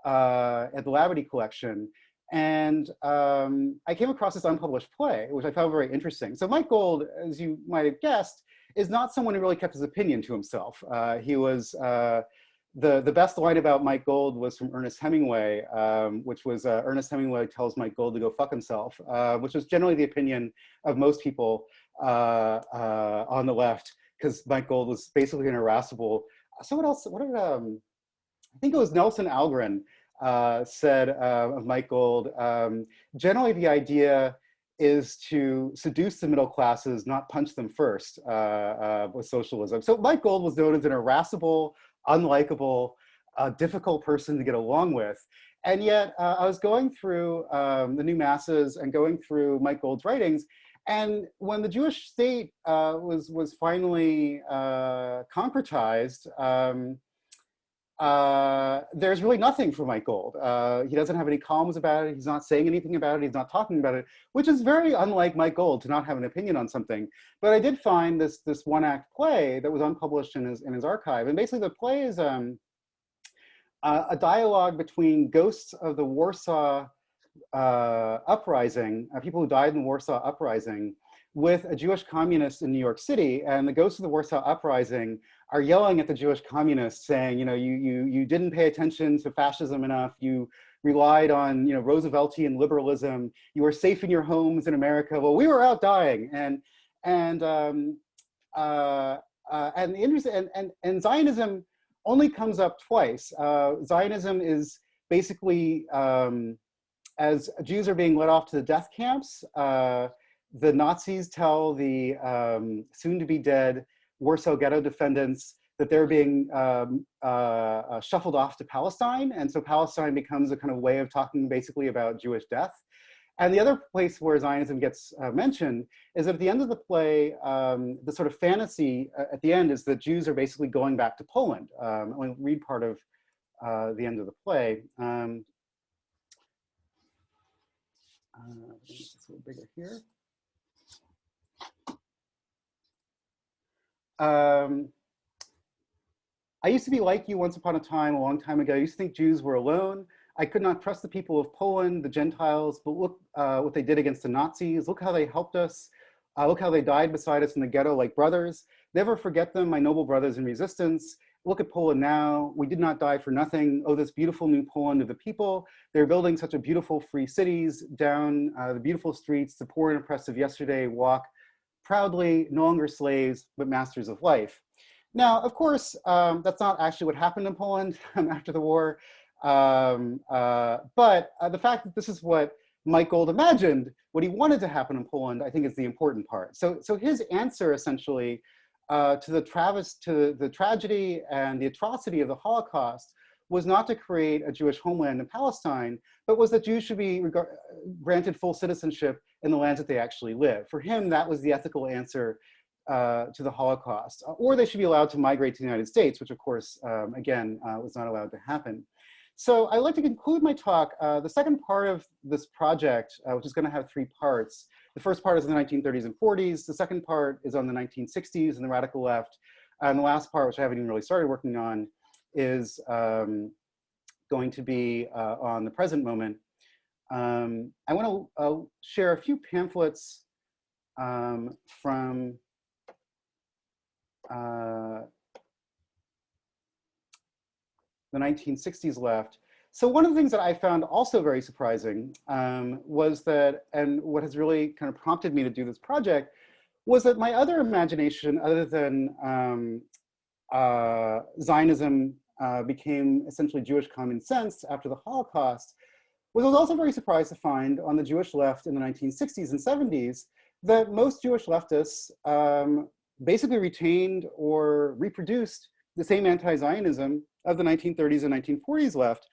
Speaker 2: the Labadie collection, and I came across this unpublished play, which I found very interesting. So Mike Gold, as you might have guessed, is not someone who really kept his opinion to himself. He was, the best line about Mike Gold was from Ernest Hemingway, which was Ernest Hemingway tells Mike Gold to go fuck himself, which was generally the opinion of most people on the left, because Mike Gold was basically an irascible. Someone else, what did, I think it was Nelson Algren said of Mike Gold, generally the idea is to seduce the middle classes, not punch them first with socialism. So Mike Gold was known as an irascible, unlikable, difficult person to get along with. And yet I was going through the New Masses and going through Mike Gold's writings. And when the Jewish state was finally concretized, there's really nothing for Mike Gold. He doesn't have any columns about it. He's not saying anything about it. He's not talking about it, which is very unlike Mike Gold to not have an opinion on something. But I did find this one-act play that was unpublished in his archive. And basically the play is a dialogue between ghosts of the Warsaw uprising, people who died in the Warsaw uprising, with a Jewish communist in New York City. And the ghosts of the Warsaw uprising are yelling at the Jewish communists saying, you didn't pay attention to fascism enough. You relied on, Rooseveltian liberalism. You were safe in your homes in America. Well, we were out dying. And Zionism only comes up twice. Zionism is basically, as Jews are being led off to the death camps, the Nazis tell the soon-to-be dead Warsaw Ghetto defendants that they're being shuffled off to Palestine. And so Palestine becomes a kind of way of talking basically about Jewish death. And the other place where Zionism gets mentioned is that at the end of the play, the sort of fantasy at the end is that Jews are basically going back to Poland. I'm going to read part of the end of the play. Make this a little bigger here. I used to be like you once upon a time, a long time ago. I used to think Jews were alone. I could not trust the people of Poland, the Gentiles, but look what they did against the Nazis. Look how they helped us. Look how they died beside us in the ghetto like brothers. Never forget them, my noble brothers in resistance. Look at Poland now. We did not die for nothing. Oh, this beautiful new Poland of the people. They're building such a beautiful free cities down the beautiful streets. The poor and oppressed of yesterday walk proudly, no longer slaves, but masters of life. Now, of course, that's not actually what happened in Poland after the war. But the fact that this is what Mike Gold imagined, what he wanted to happen in Poland, I think is the important part. So his answer essentially to the tragedy and the atrocity of the Holocaust was not to create a Jewish homeland in Palestine, but was that Jews should be granted full citizenship in the lands that they actually live. For him, that was the ethical answer to the Holocaust. Or they should be allowed to migrate to the United States, which of course, again, was not allowed to happen. So I'd like to conclude my talk. The second part of this project, which is going to have 3 parts. The first part is in the 1930s and 40s. The second part is on the 1960s and the radical left. And the last part, which I haven't even really started working on, is going to be on the present moment. I want to share a few pamphlets from the 1960s left. So one of the things that I found also very surprising was that, and what has really kind of prompted me to do this project, was that my other imagination, other than Zionism became essentially Jewish common sense after the Holocaust, was I was also very surprised to find on the Jewish left in the 1960s and 70s that most Jewish leftists basically retained or reproduced the same anti-Zionism of the 1930s and 1940s left.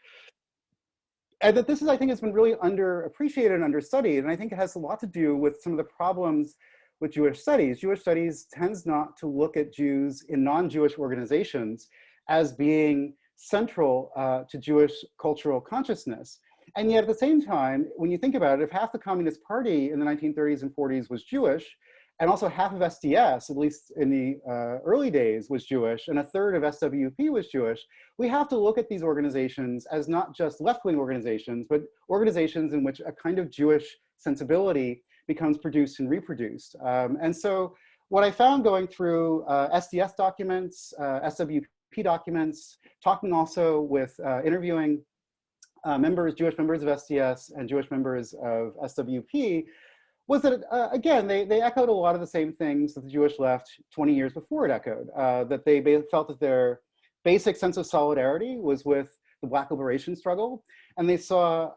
Speaker 2: And that this is, I think, has been really underappreciated and understudied. And I think it has a lot to do with some of the problems with Jewish studies. Jewish studies tends not to look at Jews in non-Jewish organizations as being central to Jewish cultural consciousness. And yet at the same time, when you think about it, if half the Communist Party in the 1930s and 40s was Jewish, and also half of SDS, at least in the early days, was Jewish, and a third of SWP was Jewish, we have to look at these organizations as not just left-wing organizations, but organizations in which a kind of Jewish sensibility becomes produced and reproduced. And so what I found going through SDS documents, SWP documents, talking also with interviewing Jewish members of SDS and Jewish members of SWP, was that, again, they echoed a lot of the same things that the Jewish left 20 years before it echoed, that they felt that their basic sense of solidarity was with the Black liberation struggle, and they saw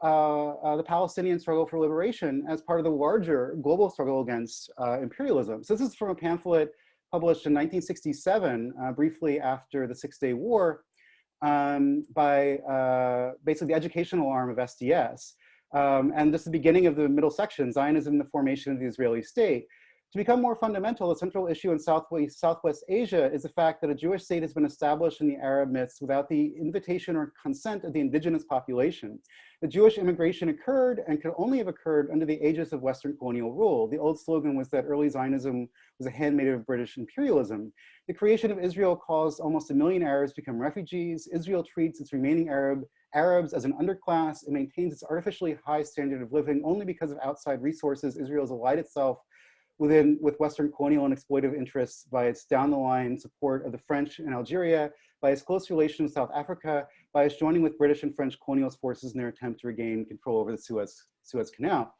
Speaker 2: the Palestinian struggle for liberation as part of the larger global struggle against imperialism. So this is from a pamphlet published in 1967, briefly after the Six-Day War, by basically the educational arm of SDS. And this is the beginning of the middle section, Zionism, the formation of the Israeli state. To become more fundamental, the central issue in Southwest Asia is the fact that a Jewish state has been established in the Arab midst without the invitation or consent of the indigenous population. The Jewish immigration occurred and could only have occurred under the aegis of Western colonial rule. The old slogan was that early Zionism was a handmaid of British imperialism. The creation of Israel caused almost 1 million Arabs to become refugees. Israel treats its remaining Arabs as an underclass. It maintains its artificially high standard of living only because of outside resources. Israel has allied itself with Western colonial and exploitive interests by its down-the-line support of the French in Algeria, by its close relation with South Africa, by its joining with British and French colonialist forces in their attempt to regain control over the Suez Canal.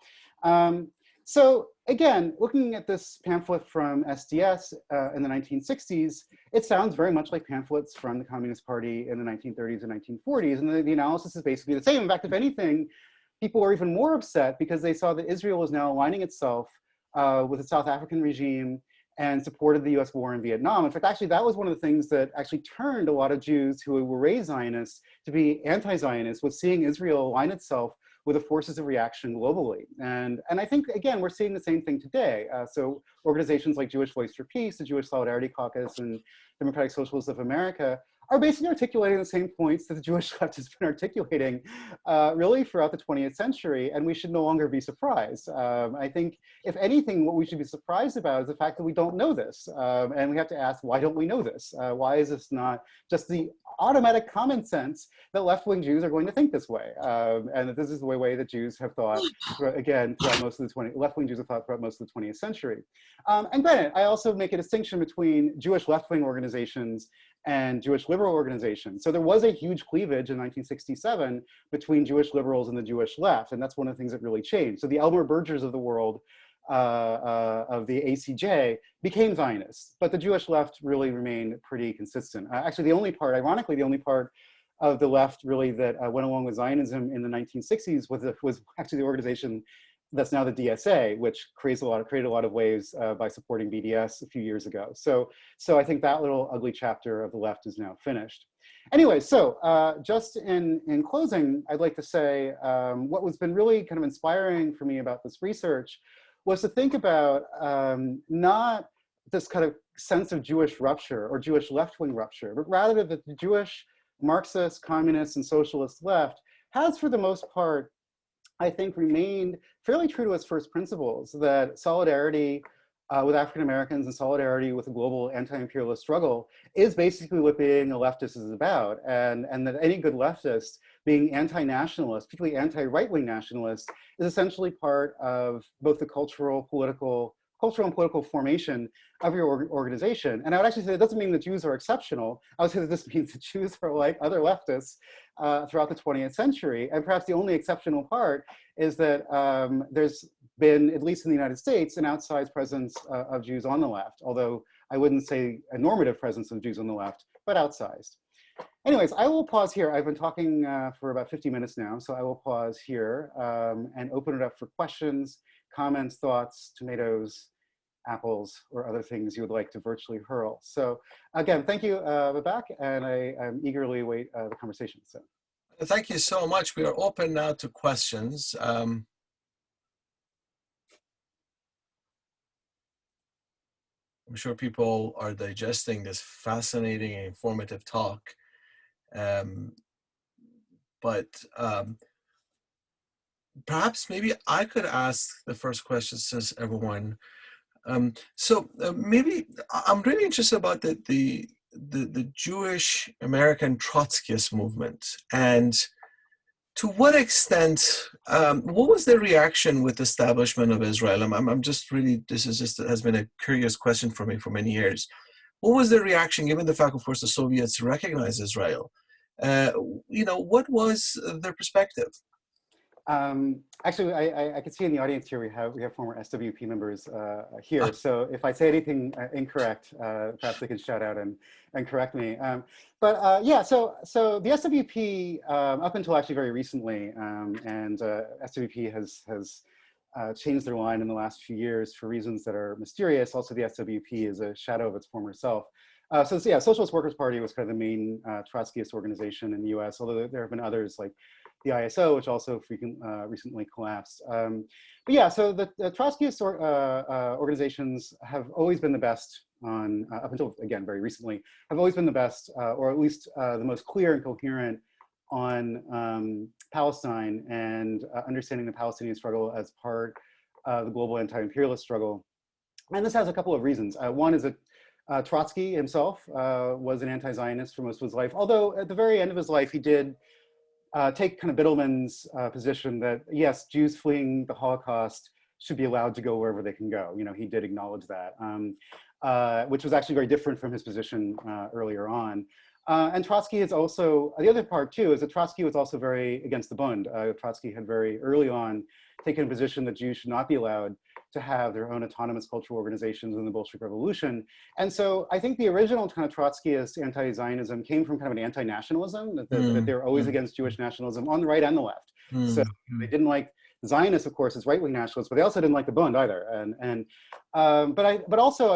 Speaker 2: So again, looking at this pamphlet from SDS in the 1960s, it sounds very much like pamphlets from the Communist Party in the 1930s and 1940s. And the analysis is basically the same. In fact, if anything, people were even more upset because they saw that Israel was now aligning itself with the South African regime and supported the US war in Vietnam. In fact, actually, that was one of the things that actually turned a lot of Jews who were raised Zionists to be anti-Zionist, was seeing Israel align itself with the forces of reaction globally. And I think, again, we're seeing the same thing today. So organizations like Jewish Voice for Peace, the Jewish Solidarity Caucus, and Democratic Socialists of America are basically articulating the same points that the Jewish left has been articulating really throughout the 20th century, and we should no longer be surprised. I think, if anything, what we should be surprised about is the fact that we don't know this, and we have to ask, why don't we know this? Why is this not just the automatic common sense that left-wing Jews are going to think this way, and that this is the way that Jews have thought, again, throughout most of the left-wing Jews have thought throughout most of the 20th century. And granted, I also make a distinction between Jewish left-wing organizations and Jewish liberal organizations. So there was a huge cleavage in 1967 between Jewish liberals and the Jewish left, and that's one of the things that really changed. So the Elmer Bergers of the world, of the ACJ, became Zionists, but the Jewish left really remained pretty consistent. Actually, ironically, the only part of the left really that went along with Zionism in the 1960s was actually the organization that's now the DSA, which created a lot of waves by supporting BDS a few years ago. So I think that little ugly chapter of the left is now finished. Anyway, so just in closing, I'd like to say what has been really kind of inspiring for me about this research was to think about not this kind of sense of Jewish rupture or Jewish left-wing rupture, but rather that the Jewish Marxist, communist, and socialist left has, for the most part, I think, remained fairly true to its first principles, that solidarity with African Americans and solidarity with the global anti-imperialist struggle is basically what being a leftist is about, and that any good leftist, being anti-nationalist, particularly anti-right-wing nationalist, is essentially part of both the cultural and political formation of your organization. And I would actually say it doesn't mean that Jews are exceptional. I would say that this means that Jews are like other leftists throughout the 20th century. And perhaps the only exceptional part is that there's been, at least in the United States, an outsized presence of Jews on the left, although I wouldn't say a normative presence of Jews on the left, but outsized. Anyways, I will pause here. I've been talking for about 50 minutes now, so I will pause here and open it up for questions, comments, thoughts, tomatoes, apples, or other things you would like to virtually hurl. So again, thank you, Babak, and I eagerly await the conversation. So.
Speaker 1: Thank you so much. We are open now to questions. I'm sure people are digesting this fascinating and informative talk. But perhaps maybe I could ask the first question since everyone. Maybe I'm really interested about the Jewish American Trotskyist movement, and to what extent, what was the reaction with the establishment of Israel? I'm just really, this has been a curious question for me for many years. What was the reaction, given the fact, of course, the Soviets recognized Israel? What was their perspective?
Speaker 2: Actually, I can see in the audience here we have former SWP members here. So if I say anything incorrect, perhaps they can shout out and correct me. Yeah, so the SWP up until actually very recently, and SWP has changed their line in the last few years for reasons that are mysterious. Also, the SWP is a shadow of its former self. Yeah, Socialist Workers Party was kind of the main Trotskyist organization in the U.S., although there have been others like the ISO, which also recently collapsed. But yeah, so the Trotskyist organizations have always been the best on, up until, again, very recently, have always been the best, or at least the most clear and coherent on Palestine and understanding the Palestinian struggle as part of the global anti-imperialist struggle. And this has a couple of reasons. One is that Trotsky himself was an anti-Zionist for most of his life, although at the very end of his life, he did take kind of Biddleman's position that, yes, Jews fleeing the Holocaust should be allowed to go wherever they can go. You know, he did acknowledge that, which was actually very different from his position earlier on. And Trotsky is also, the other part too, is that Trotsky was also very against the Bund. Trotsky had very early on taken a position that Jews should not be allowed to have their own autonomous cultural organizations in the Bolshevik Revolution. And so I think the original kind of Trotskyist anti-Zionism came from kind of an anti-nationalism, that they were always against Jewish nationalism on the right and the left. So they didn't like the Zionists, of course, as right-wing nationalists, but they also didn't like the Bund either. But also,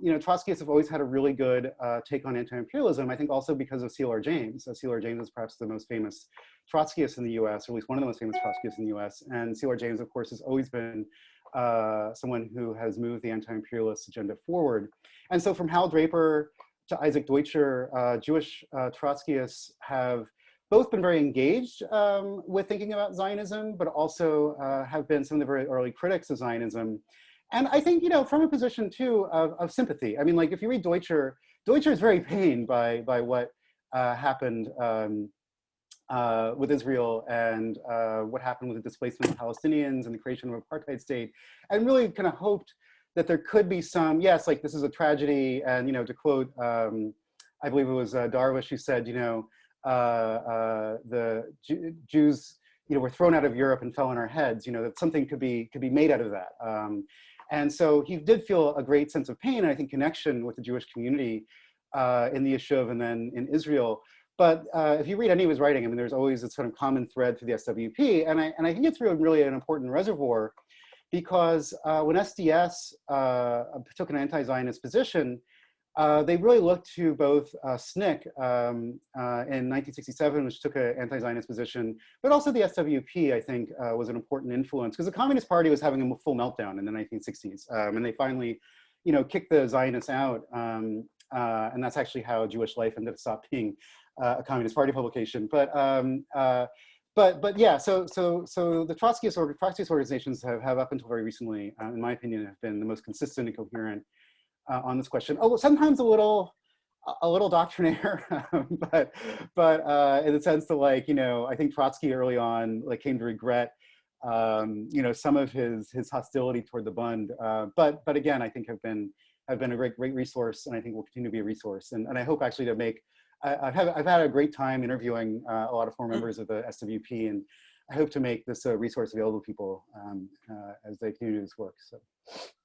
Speaker 2: you know, Trotskyists have always had a really good take on anti-imperialism. I think also because of C.L.R. James. C.L.R. James is perhaps the most famous Trotskyist in the U.S., or at least one of the most famous Trotskyists in the U.S. And C.L.R. James, of course, has always been someone who has moved the anti-imperialist agenda forward. And so from Hal Draper to Isaac Deutscher, Jewish Trotskyists have both been very engaged with thinking about Zionism, but also have been some of the very early critics of Zionism. And I think, you know, from a position too of sympathy. I mean, like if you read Deutscher, Deutscher is very pained by what happened with Israel and what happened with the displacement of Palestinians and the creation of an apartheid state, and really kind of hoped that there could be some, yes, like this is a tragedy. And, you know, to quote, I believe it was Darwish who said, you know, the Jews, you know, were thrown out of Europe and fell on our heads, you know, that something could be made out of that. And so he did feel a great sense of pain, and I think connection with the Jewish community in the Yishuv and then in Israel. But if you read any of his writing, I mean, there's always a sort of common thread through the SWP. And I think it's really an important reservoir because when SDS took an anti-Zionist position, they really looked to both SNCC in 1967, which took an anti-Zionist position, but also the SWP, I think, was an important influence because the Communist Party was having a full meltdown in the 1960s. And they finally, you know, kicked the Zionists out. And that's actually how Jewish Life ended up stopped being a Communist Party publication. But yeah, so the Trotskyist organizations have up until very recently, in my opinion, have been the most consistent and coherent on this question. Oh, sometimes a little doctrinaire, but in the sense that, like, you know, I think Trotsky early on like came to regret, you know, some of his hostility toward the Bund. But again, I think have been a great resource, and I think will continue to be a resource. And I hope actually to make. I've had a great time interviewing a lot of former members of the SWP, and I hope to make this a resource available to people as they continue this work. So.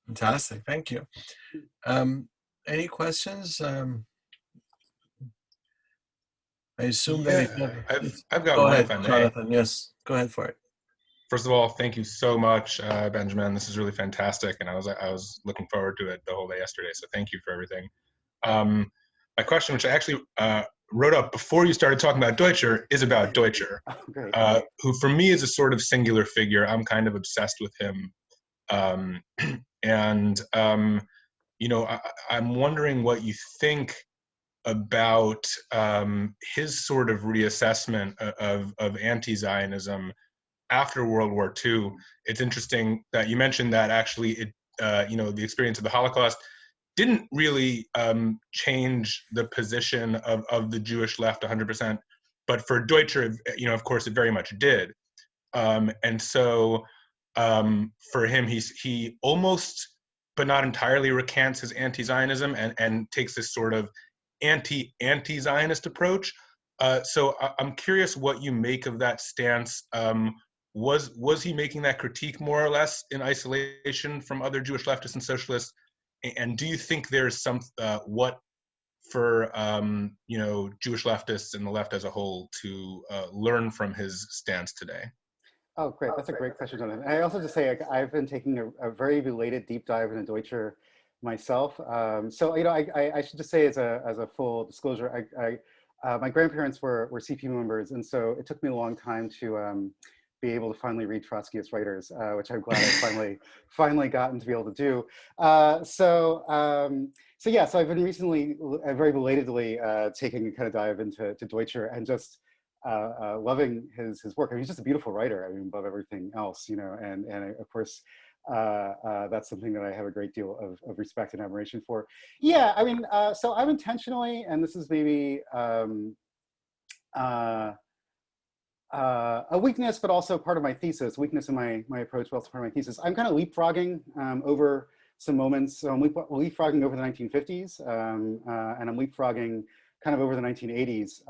Speaker 1: Fantastic, thank you. Any questions? I assume that
Speaker 3: I've got
Speaker 1: go
Speaker 3: one
Speaker 1: ahead,
Speaker 3: if I may.
Speaker 1: Jonathan. Yes, go ahead for it.
Speaker 3: First of all, thank you so much, Benjamin. This is really fantastic, and I was looking forward to it the whole day yesterday. So thank you for everything. My question, which I actually wrote up before you started talking about Deutscher, is about Deutscher, who for me is a sort of singular figure. I'm kind of obsessed with him. You know, I'm wondering what you think about his sort of reassessment of anti-Zionism after World War II. It's interesting that you mentioned that actually you know, the experience of the Holocaust didn't really change the position of the Jewish left 100%, but for Deutscher, you know, of course, it very much did. And so for him, he almost, but not entirely, recants his anti-Zionism and takes this sort of anti-Zionist approach. So I'm curious what you make of that stance. Was he making that critique more or less in isolation from other Jewish leftists and socialists? And do you think there's some what for you know, Jewish leftists and the left as a whole to learn from his stance today?
Speaker 2: Oh, great. That's a great question, Jonathan. I also just say I've been taking a very belated deep dive into Deutscher myself. So I should just say as a full disclosure, my grandparents were CP members, and so it took me a long time to be able to finally read Trotskyist writers, which I'm glad I finally gotten to be able to do. So yeah, so I've been recently, very belatedly, taking a kind of dive into Deutscher and just loving his work. I mean, he's just a beautiful writer. I mean, above everything else, and of course, that's something that I have a great deal of respect and admiration for. Yeah, I mean, so I'm intentionally, and this is maybe a weakness, but also part of my thesis, weakness in my approach, but also part of my thesis. I'm kind of leapfrogging over some moments. So I'm leapfrogging over the 1950s, and I'm leapfrogging kind of over the 1980s.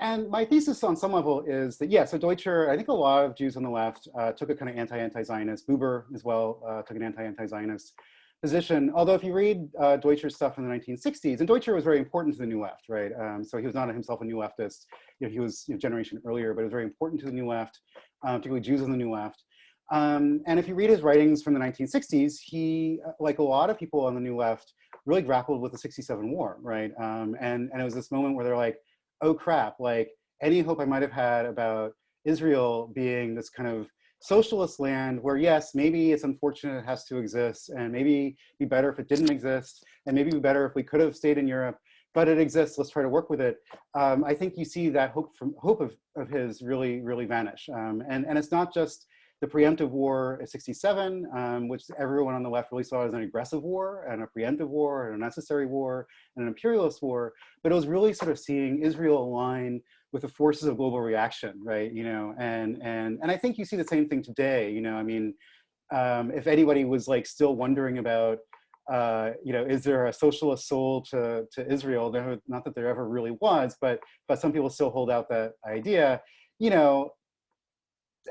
Speaker 2: And my thesis on some level is that, yeah, so Deutscher, I think a lot of Jews on the left took a kind of anti-Zionist, Buber as well took an anti-Zionist position. Although if you read Deutscher's stuff in the 1960s, and Deutscher was very important to the New Left, right? So he was not himself a New Leftist. He was a generation earlier, but it was very important to the New Left, particularly Jews on the New Left. And if you read his writings from the 1960s, he, like a lot of people on the New Left, really grappled with the '67 war, right? And it was this moment where they're like, oh crap, like any hope I might have had about Israel being this kind of socialist land where, yes, maybe it's unfortunate it has to exist, and maybe be better if it didn't exist, and maybe be better if we could have stayed in Europe, but it exists, let's try to work with it. I think you see that hope of his really vanish. And it's not just the preemptive war of '67, which everyone on the left really saw as an aggressive war and a preemptive war and a necessary war and an imperialist war, but it was really sort of seeing Israel align with the forces of global reaction, right? And I think you see the same thing today. I mean, if anybody was like still wondering about, is there a socialist soul to Israel? Not that there ever really was, but some people still hold out that idea.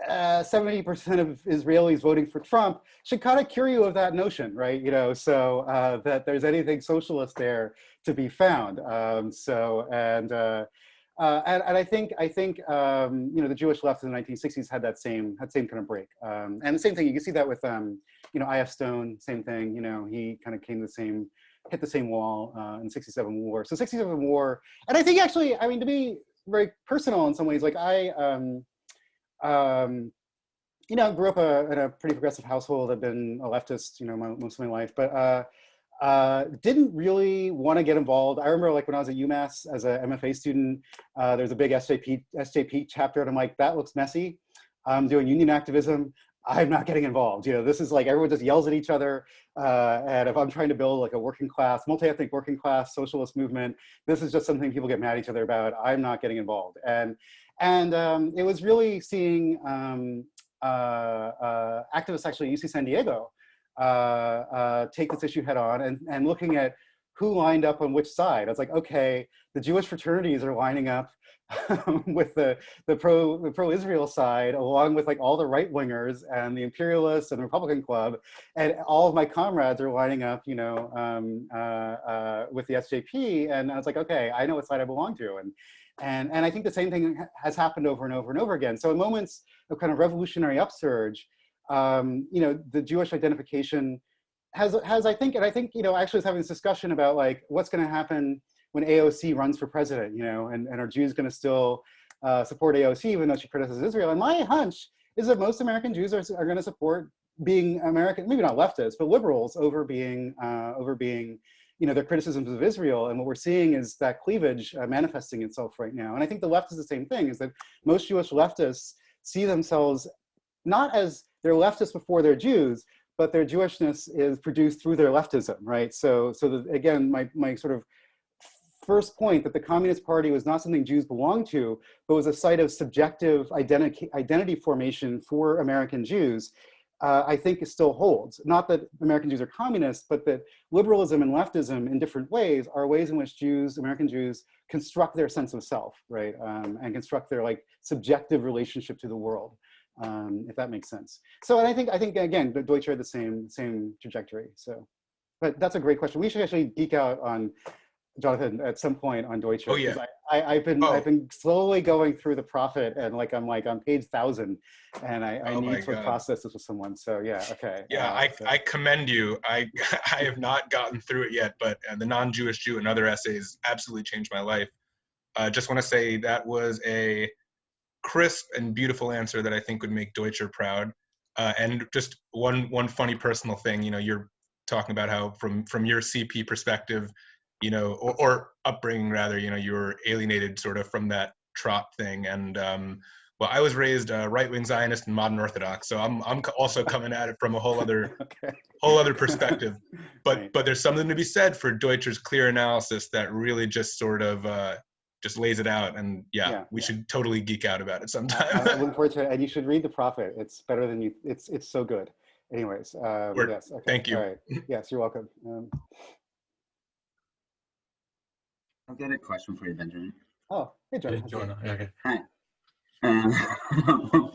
Speaker 2: 70% of Israelis voting for Trump should kind of cure you of that notion, right? So that there's anything socialist there to be found. And I think the Jewish left in the 1960s had that same kind of break. And the same thing, you can see that with I.F. Stone, same thing. He kind of hit the same wall in the '67 war. So '67 war, and I think actually, I mean, to be very personal in some ways, like grew up in a pretty progressive household. I've been a leftist, most of my life, but didn't really want to get involved. I remember like when I was at UMass as a MFA student, there's a big SJP chapter, and I'm like, that looks messy. I'm doing union activism. I'm not getting involved. This is like everyone just yells at each other. And if I'm trying to build like a working class, multi-ethnic working class socialist movement, this is just something people get mad at each other about. I'm not getting involved. And it was really seeing activists actually at UC San Diego take this issue head on and looking at who lined up on which side. I was like, okay, the Jewish fraternities are lining up with the pro-Israel side, along with like all the right-wingers and the imperialists and the Republican Club, and all of my comrades are lining up, with the SJP. And I was like, okay, I know what side I belong to. And I think the same thing has happened over and over and over again. So in moments of kind of revolutionary upsurge, the Jewish identification has I think actually was having this discussion about like what's going to happen when AOC runs for president, and are Jews going to still support AOC even though she criticizes Israel? And my hunch is that most American Jews are going to support being American, maybe not leftists, but liberals over being their criticisms of Israel. And what we're seeing is that cleavage manifesting itself right now. And I think the left is the same thing, is that most Jewish leftists see themselves not as they're leftists before they're Jews, but their Jewishness is produced through their leftism, right? So again, my sort of first point, that the Communist Party was not something Jews belonged to, but was a site of subjective identity formation for American Jews, I think it still holds. Not that American Jews are communists, but that liberalism and leftism in different ways are ways in which American Jews construct their sense of self, right? And construct their like subjective relationship to the world, if that makes sense. So, and I think again, Deutsche had the same trajectory. So, but that's a great question. We should actually geek out on Jonathan, at some point on Deutsche.
Speaker 3: Oh yeah.
Speaker 2: I've
Speaker 3: Oh,
Speaker 2: been slowly going through the Prophet, and like I'm like on page 1,000, and I
Speaker 3: oh my
Speaker 2: need to
Speaker 3: God.
Speaker 2: process this with someone. So yeah, okay.
Speaker 3: Yeah, I commend you. I have not gotten through it yet, but the non-Jewish Jew and other essays absolutely changed my life. Just want to say that was a crisp and beautiful answer that I think would make Deutscher proud. And just one funny personal thing, you're talking about how from your CP perspective, or upbringing rather, you were alienated sort of from that trot thing. And well, I was raised right-wing Zionist and modern Orthodox, so I'm also coming at it from a whole other
Speaker 2: Okay.
Speaker 3: whole other perspective. But
Speaker 2: Right.
Speaker 3: but there's something to be said for Deutscher's clear analysis that really just sort of just lays it out. And
Speaker 2: Yeah.
Speaker 3: we should totally geek out about it sometime.
Speaker 2: I'm looking forward to it, and you should read the Prophet. It's better than you. It's so good. Anyways,
Speaker 3: Word.
Speaker 2: yes. Okay.
Speaker 3: Thank you.
Speaker 2: All right. Yes, you're welcome.
Speaker 4: I've got a question for you, Benjamin.
Speaker 2: Oh, hey, John.
Speaker 1: Okay.
Speaker 4: Hi.
Speaker 2: Nice to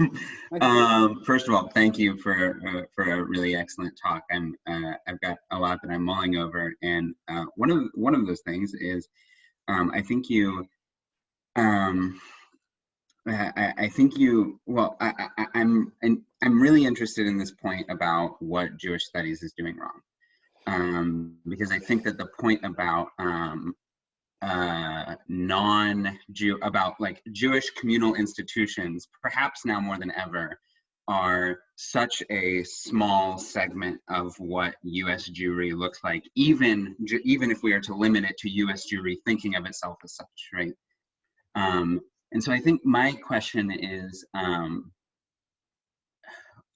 Speaker 2: see
Speaker 4: First of all, thank you for a really excellent talk. I've got a lot that I'm mulling over, and one of those things is I think you I think you well I'm really interested in this point about what Jewish studies is doing wrong, because I think that the point about non-Jew about like Jewish communal institutions, perhaps now more than ever, are such a small segment of what U.S. Jewry looks like, even if we are to limit it to U.S. Jewry thinking of itself as such, right? And so I think my question is,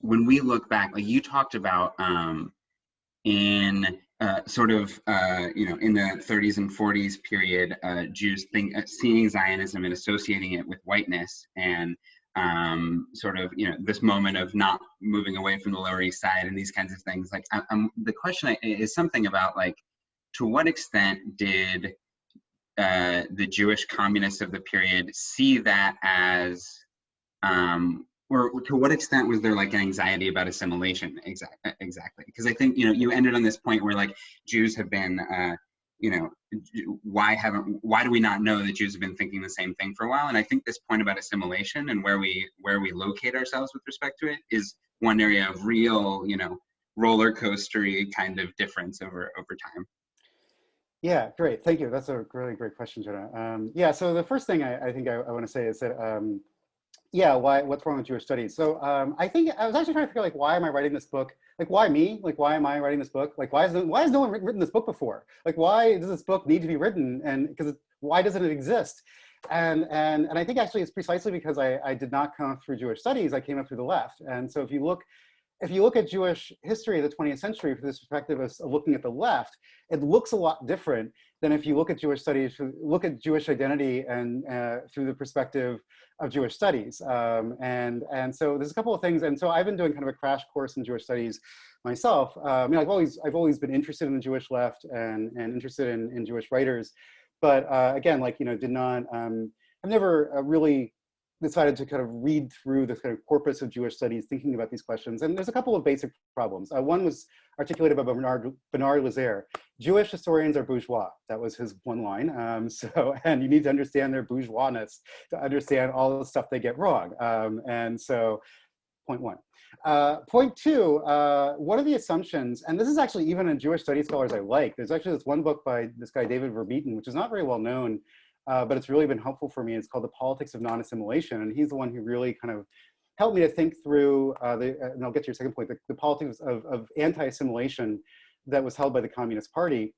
Speaker 4: when we look back, like you talked about in sort of, in the 30s and 40s period, Jews seeing Zionism and associating it with whiteness, and sort of, this moment of not moving away from the Lower East Side and these kinds of things. Like, the question is something about, like, to what extent did the Jewish communists of the period see that as, or to what extent was there like an anxiety about assimilation? Exactly. Because I think, you ended on this point where like Jews have been, why do we not know that Jews have been thinking the same thing for a while? And I think this point about assimilation and where we locate ourselves with respect to it is one area of real, roller coastery kind of difference over time.
Speaker 2: Yeah, great. Thank you. That's a really great question, Jenna. Yeah, so the first thing I think I want to say is that, what's wrong with Jewish studies? So I think I was actually trying to figure, like, why am I writing this book? Like, why me? Like, why am I writing this book? Like, why has no one written this book before? Like, why does this book need to be written? And because why doesn't it exist? And I think actually it's precisely because I did not come through Jewish studies. I came up through the left. And so if you look at Jewish history of the 20th century from this perspective of looking at the left, it looks a lot different than if you look at Jewish studies, look at Jewish identity and through the perspective of Jewish studies. And so there's a couple of things. And so I've been doing kind of a crash course in Jewish studies myself. I've always been interested in the Jewish left and interested in Jewish writers. But again, like, I've never really decided to kind of read through the kind of corpus of Jewish studies, thinking about these questions. And there's a couple of basic problems. One was articulated by Bernard Lazare. Jewish historians are bourgeois. That was his one line. And you need to understand their bourgeoisness to understand all the stuff they get wrong. And so, point one. Point two, what are the assumptions? And this is actually even in Jewish studies scholars I like. There's actually this one book by this guy, David Verbieten, which is not very well known, but it's really been helpful for me. It's called The Politics of Non-Assimilation. And he's the one who really kind of helped me to think through, and I'll get to your second point, the politics of anti-assimilation that was held by the Communist Party.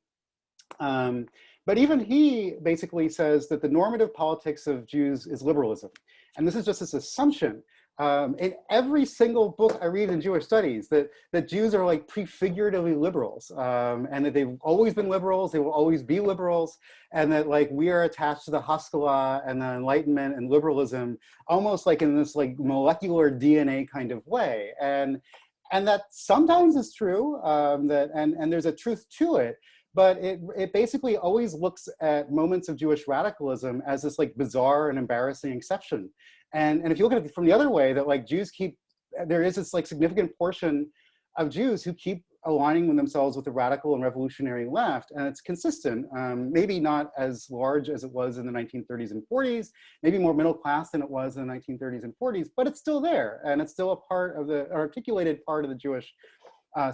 Speaker 2: But even he basically says that the normative politics of Jews is liberalism. And this is just this assumption in every single book I read in Jewish studies that Jews are like prefiguratively liberals, and that they've always been liberals, they will always be liberals, and that like we are attached to the Haskalah and the Enlightenment and liberalism almost like in this like molecular DNA kind of way. And that sometimes is true, and there's a truth to it. But it basically always looks at moments of Jewish radicalism as this like bizarre and embarrassing exception. And if you look at it from the other way, that like Jews there is this like significant portion of Jews who keep aligning themselves with the radical and revolutionary left, and it's consistent. Maybe not as large as it was in the 1930s and 40s, maybe more middle class than it was in the 1930s and 40s, but it's still there, and it's still a part of the articulated part of the Jewish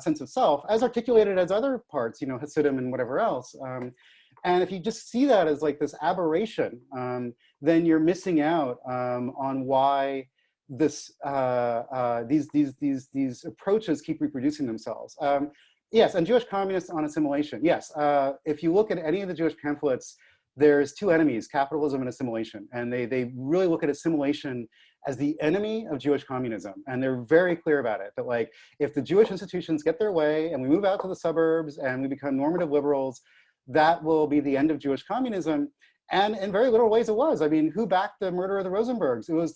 Speaker 2: sense of self, as articulated as other parts, Hasidim and whatever else. And if you just see that as like this aberration, then you're missing out on why these approaches keep reproducing themselves. Yes, and Jewish communists on assimilation. Yes, if you look at any of the Jewish pamphlets, there's two enemies, capitalism and assimilation. And they really look at assimilation as the enemy of Jewish communism. And they're very clear about it, that like, if the Jewish institutions get their way and we move out to the suburbs and we become normative liberals, that will be the end of Jewish communism. And in very literal ways it was. I mean, who backed the murder of the Rosenbergs? It was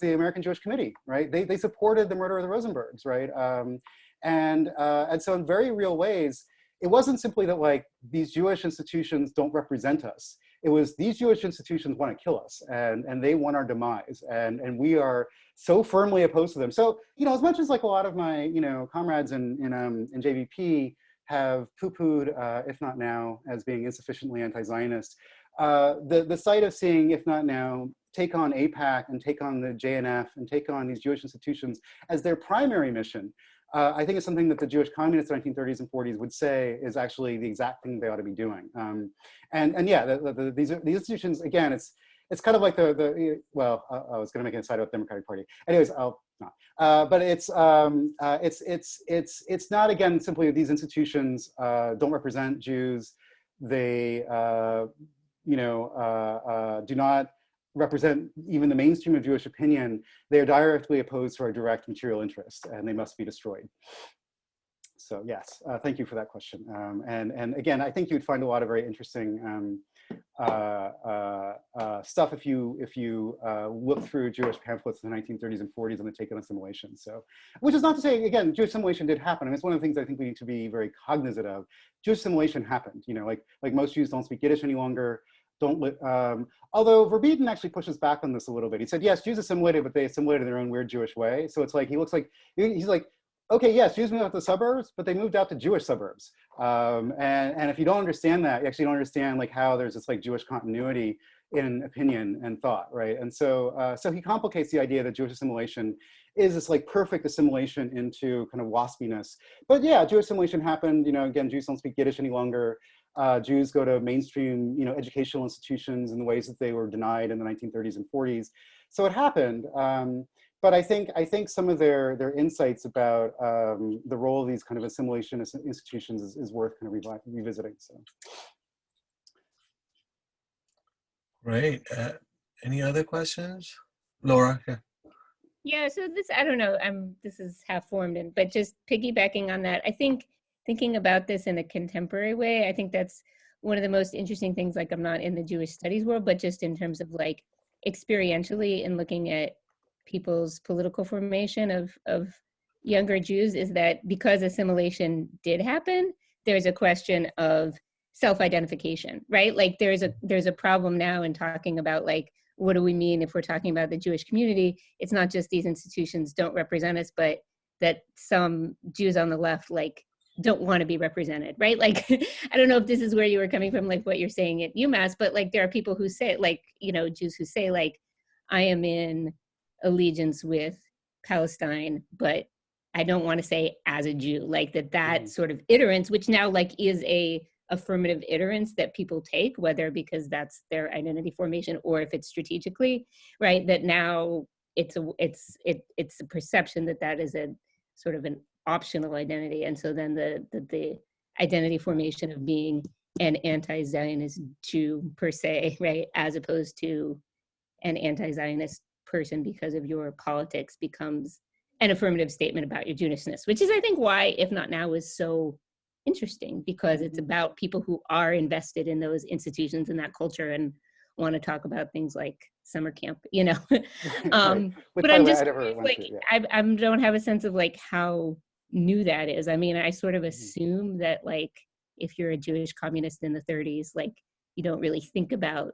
Speaker 2: the American Jewish Committee, right? They supported the murder of the Rosenbergs, right? And so in very real ways, it wasn't simply that like these Jewish institutions don't represent us. It was these Jewish institutions want to kill us, and they want our demise, and we are so firmly opposed to them. So as much as like a lot of my comrades in JVP have poo-pooed, If Not Now, as being insufficiently anti-Zionist, the sight of seeing If Not Now take on AIPAC and take on the JNF and take on these Jewish institutions as their primary mission, I think it's something that the Jewish communists in the 1930s and 40s would say is actually the exact thing they ought to be doing. And yeah, these institutions, again, it's kind of like well, I was going to make an aside about the Democratic Party. Anyways, I'll not. But it's not, again, simply these institutions don't represent Jews. They do not represent even the mainstream of Jewish opinion. They are directly opposed to our direct material interests, and they must be destroyed. So yes, thank you for that question. And again, I think you'd find a lot of very interesting stuff if you look through Jewish pamphlets in the 1930s and 40s on the take on assimilation. So, which is not to say, again, Jewish assimilation did happen. I mean, it's one of the things I think we need to be very cognizant of. Jewish assimilation happened. Like most Jews don't speak Yiddish any longer. Although Verbieden actually pushes back on this a little bit. He said, yes, Jews assimilated, but they assimilated in their own weird Jewish way. So it's like, he's like, okay, yes, Jews moved out to the suburbs, but they moved out to Jewish suburbs. And if you don't understand that, you actually don't understand like how there's this like Jewish continuity in opinion and thought, right? And so, so he complicates the idea that Jewish assimilation is this like perfect assimilation into kind of waspiness. But yeah, Jewish assimilation happened. Again, Jews don't speak Yiddish any longer. Jews go to mainstream, educational institutions in the ways that they were denied in the 1930s and 40s. So it happened. But I think some of their insights about the role of these kind of assimilation institutions is worth kind of revisiting. So.
Speaker 1: Great. Any other questions, Laura? Yeah.
Speaker 5: Yeah. So this, I don't know. This is half formed, but just piggybacking on that, I think thinking about this in a contemporary way, I think that's one of the most interesting things. Like, I'm not in the Jewish studies world, but just in terms of like experientially and looking at people's political formation of younger Jews, is that because assimilation did happen, there's a question of self-identification, right? Like there's a problem now in talking about like, what do we mean if we're talking about the Jewish community? It's not just these institutions don't represent us, but that some Jews on the left like don't want to be represented, right? Like, I don't know if this is where you were coming from, like what you're saying at UMass, but like there are people who say, like, Jews who say like, I am in allegiance with Palestine, but I don't want to say as a Jew, like that sort of iterance, which now like is a affirmative iterance that people take, whether because that's their identity formation or if it's strategically, right? That now it's a perception that is a sort of an optional identity. And so then the identity formation of being an anti-Zionist Jew per se, right, as opposed to an anti-Zionist person because of your politics becomes an affirmative statement about your Jewishness, which is, I think, why If Not Now is so interesting, because it's about people who are invested in those institutions and that culture and want to talk about things like summer camp, But I'm just like, I don't have a sense of like how new that is. I mean, I sort of assume that like, if you're a Jewish communist in the 30s, like you don't really think about,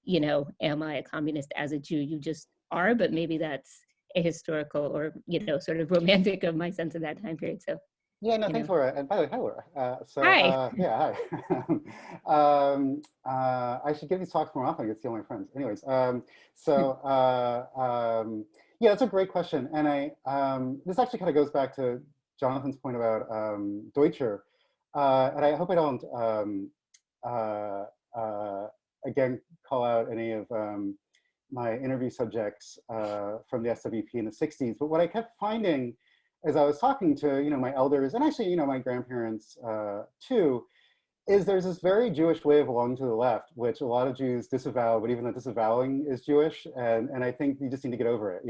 Speaker 5: am I a communist as a Jew? You just are, but maybe that's a historical or, sort of romantic of my sense of that time period. So
Speaker 2: Yeah, no,
Speaker 5: you
Speaker 2: thanks,
Speaker 5: know.
Speaker 2: Laura. And by the way, hi, Laura.
Speaker 5: Hi.
Speaker 2: Yeah, hi. I should give these talks more often. I get to see all my friends. Anyways, yeah, that's a great question. And this actually kind of goes back to Jonathan's point about Deutscher. And I hope I don't, uh, again, call out any of my interview subjects from the SWP in the 60s. But what I kept finding as I was talking to, my elders and actually, my grandparents too, is there's this very Jewish way of belonging to the left, which a lot of Jews disavow, but even the disavowing is Jewish. And I think you just need to get over it,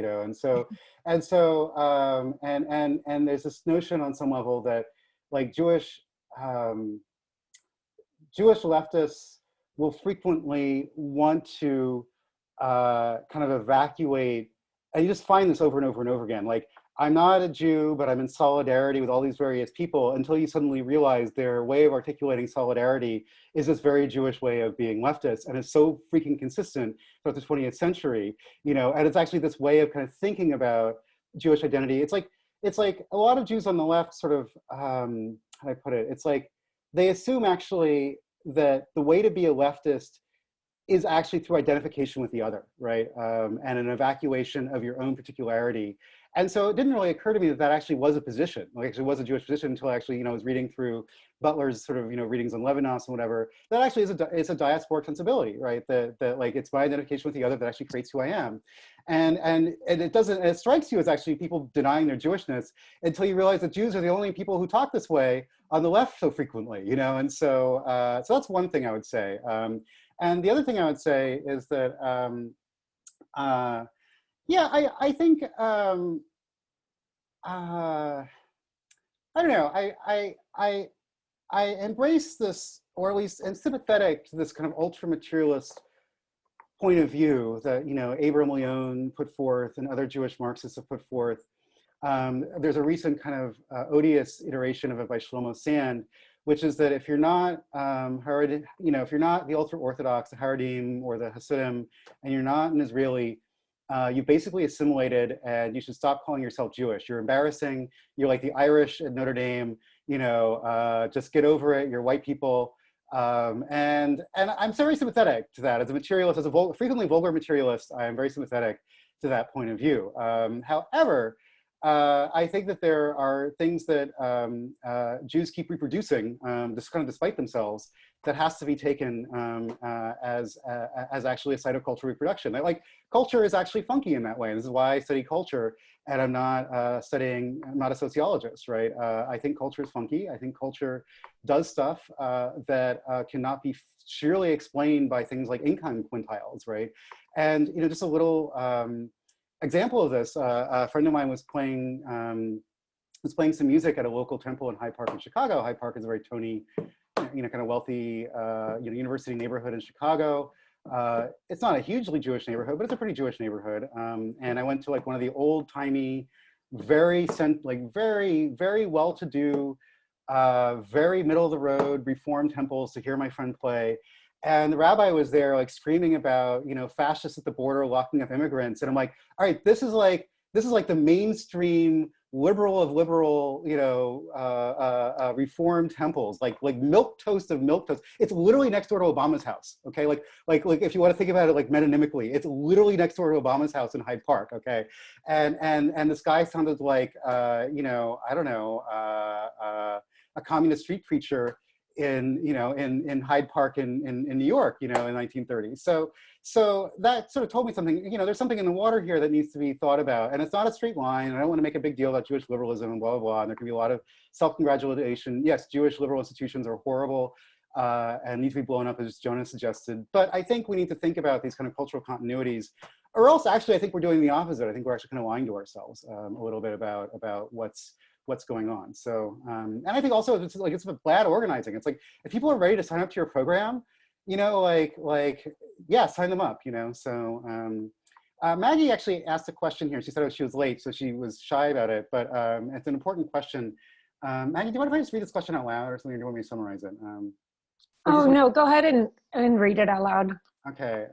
Speaker 2: And there's this notion on some level that like Jewish leftists will frequently want to kind of evacuate, and you just find this over and over and over again. Like, I'm not a Jew, but I'm in solidarity with all these various people, until you suddenly realize their way of articulating solidarity is this very Jewish way of being leftist. And it's so freaking consistent throughout the 20th century, and it's actually this way of kind of thinking about Jewish identity. It's like a lot of Jews on the left sort of, how do I put it? It's like they assume actually that the way to be a leftist is actually through identification with the other, right? And an evacuation of your own particularity. And so it didn't really occur to me that that actually was a position, like actually was a Jewish position, until actually, I was reading through Butler's sort of, readings on Levinas and whatever. That actually is a diasporic sensibility, right? That like it's my identification with the other that actually creates who I am. And it strikes you as actually people denying their Jewishness until you realize that Jews are the only people who talk this way on the left so frequently, And so, so that's one thing I would say. And the other thing I would say is that, yeah, I think, I don't know, I embrace this, or at least am sympathetic to this kind of ultra-materialist point of view that, Abraham Leon put forth and other Jewish Marxists have put forth. There's a recent kind of odious iteration of it by Shlomo Sand, which is that if you're not if you're not the ultra-Orthodox, the Haredim or the Hasidim, and you're not an Israeli, you've basically assimilated, and you should stop calling yourself Jewish. You're embarrassing. You're like the Irish at Notre Dame. Just get over it. You're white people. And I'm very sympathetic to that. As a materialist, as a frequently vulgar materialist, I am very sympathetic to that point of view. However, I think that there are things that Jews keep reproducing, just kind of despite themselves, that has to be taken as actually a site of cultural reproduction. Like, culture is actually funky in that way. And this is why I study culture, and I'm not I'm not a sociologist, right? I think culture is funky. I think culture does stuff that cannot be surely explained by things like income quintiles, right? And, just a little example of this, a friend of mine was playing some music at a local temple in Hyde Park in Chicago. Hyde Park is a very Tony, kind of wealthy, university neighborhood in Chicago. It's not a hugely Jewish neighborhood, but it's a pretty Jewish neighborhood. And I went to like one of the old timey, very very well-to-do, very middle of the road Reform temples to hear my friend play. And the rabbi was there like screaming about, fascists at the border locking up immigrants. And I'm like, all right, this is like the mainstream liberal of liberal, Reform temples, like milquetoast of milquetoast. It's literally next door to Obama's house. Okay. Like if you want to think about it like metonymically, it's literally next door to Obama's house in Hyde Park. Okay. And this guy sounded like, I don't know, a communist street preacher in Hyde Park in New York, in 1930. So that sort of told me something, there's something in the water here that needs to be thought about. And it's not a straight line. And I don't want to make a big deal about Jewish liberalism and blah, blah, blah. And there can be a lot of self-congratulation. Yes, Jewish liberal institutions are horrible and need to be blown up, as Jonah suggested. But I think we need to think about these kind of cultural continuities, or else actually I think we're doing the opposite. I think we're actually kind of lying to ourselves a little bit about what's going on. So, and I think also it's bad organizing. It's like, if people are ready to sign up to your program, yeah, sign them up, So Maggie actually asked a question here. She said she was late, so she was shy about it, but it's an important question. Maggie, do you mind if I just read this question out loud or something? Or do you want me to summarize it?
Speaker 6: No, go ahead and read it out loud.
Speaker 2: Okay.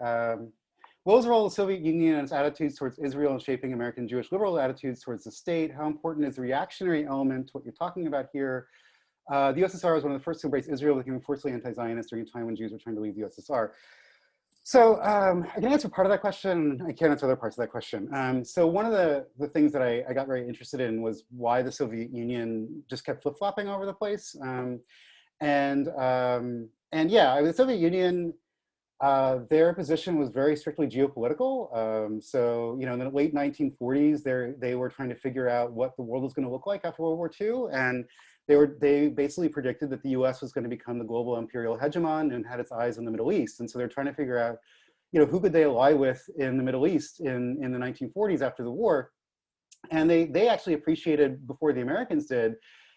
Speaker 2: what was the role of the Soviet Union and its attitudes towards Israel and shaping American Jewish liberal attitudes towards the state? How important is the reactionary element to what you're talking about here? The USSR was one of the first to embrace Israel, becoming forcefully anti-Zionist during a time when Jews were trying to leave the USSR. So I can answer part of that question. I can't answer other parts of that question. So one of the things that I got very interested in was why the Soviet Union just kept flip-flopping over the place. And yeah, the Soviet Union, their position was very strictly geopolitical. So, you know, in the late 1940s, they were trying to figure out what the world was going to look like after World War II. And they basically predicted that the US was going to become the global imperial hegemon and had its eyes on the Middle East. And so they're trying to figure out, you know, who could they ally with in the Middle East in the 1940s after the war. And they actually appreciated, before the Americans did,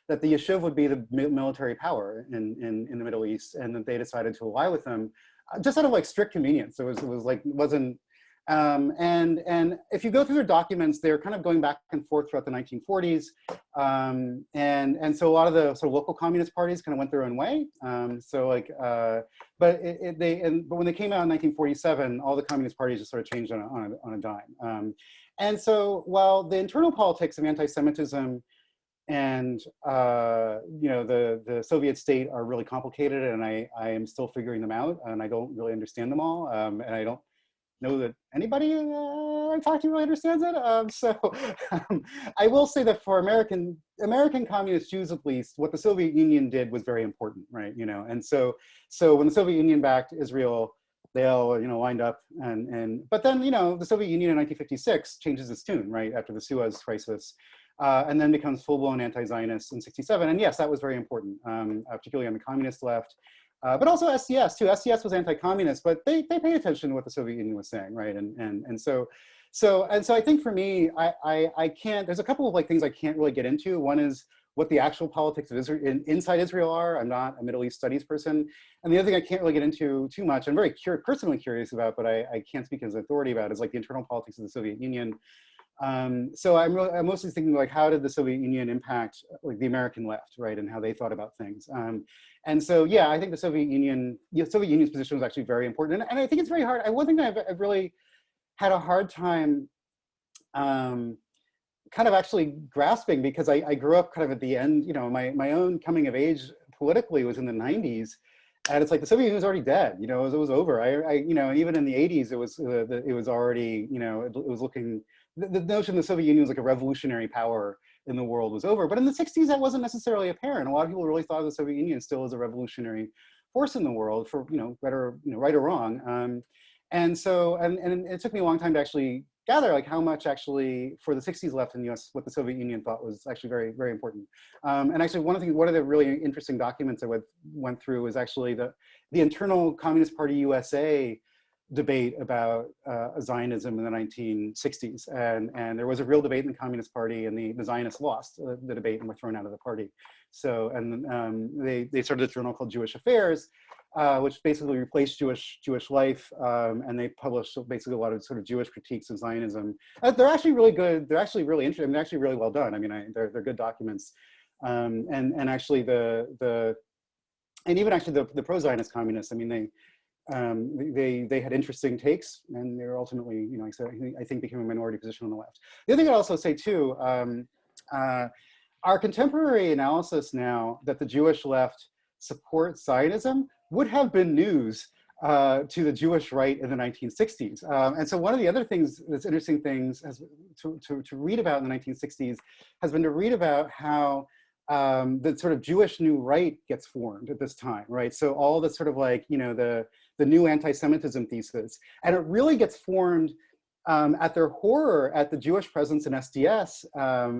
Speaker 2: that the Yishuv would be the military power in the Middle East, and that they decided to ally with them just out of like strict convenience. It wasn't. And if you go through their documents, they're kind of going back and forth throughout the 1940s. And so a lot of the sort of local communist parties kind of went their own way. But when they came out in 1947, all the communist parties just sort of changed on a dime. And so while the internal politics of anti-Semitism and you know, the Soviet state are really complicated, and I am still figuring them out, and I don't really understand them all, and I don't know that anybody I talk to really understands it. I will say that for American communist Jews, at least, what the Soviet Union did was very important, right? You know, and so when the Soviet Union backed Israel, they all, you know, lined up, but then, you know, the Soviet Union in 1956 changes its tune, right, after the Suez crisis. And then becomes full-blown anti-Zionist in 67. And yes, that was very important, particularly on the communist left, but also SDS too. SDS was anti-communist, but they paid attention to what the Soviet Union was saying, right? And so I think for me, I can't, there's a couple of like things I can't really get into. One is what the actual politics of Israel, inside Israel are. I'm not a Middle East studies person. And the other thing I can't really get into too much, I'm very personally curious about, but I can't speak as an authority about, is like the internal politics of the Soviet Union. So I'm mostly thinking like, how did the Soviet Union impact like the American left, right, and how they thought about things. And so, yeah, I think the Soviet Union's position was actually very important. And I think it's very hard. One thing that I've really had a hard time kind of actually grasping, because I grew up kind of at the end, you know, my own coming of age politically was in the 90s. And it's like the Soviet Union was already dead, you know, it was over. You know, and even in the 80s, it was already, you know, it was looking, the notion the Soviet Union was like a revolutionary power in the world was over. But in the 60s, that wasn't necessarily apparent. A lot of people really thought the Soviet Union still was a revolutionary force in the world, for, you know, better, you know, right or wrong. And so, and it took me a long time to actually gather like how much actually for the 60s left in the US, what the Soviet Union thought was actually very, very important. And actually one of the really interesting documents I went through was actually the internal Communist Party USA debate about Zionism in the 1960s. And there was a real debate in the Communist Party, and the Zionists lost the debate and were thrown out of the party. So, and they started a journal called Jewish Affairs, which basically replaced Jewish life, and they published basically a lot of sort of Jewish critiques of Zionism. They're actually really good. They're actually really interesting. I mean, they're actually really well done. I mean, they're good documents. And actually the pro-Zionist communists, I mean, they had interesting takes, and they were ultimately, you know, I think became a minority position on the left. The other thing I'd also say too, our contemporary analysis now that the Jewish left supports Zionism would have been news to the Jewish right in the 1960s. And so one of the other things that's interesting things to read about in the 1960s has been to read about how the sort of Jewish new right gets formed at this time, right? So all the sort of like, you know, the new anti-Semitism thesis, and it really gets formed at their horror at the Jewish presence in SDS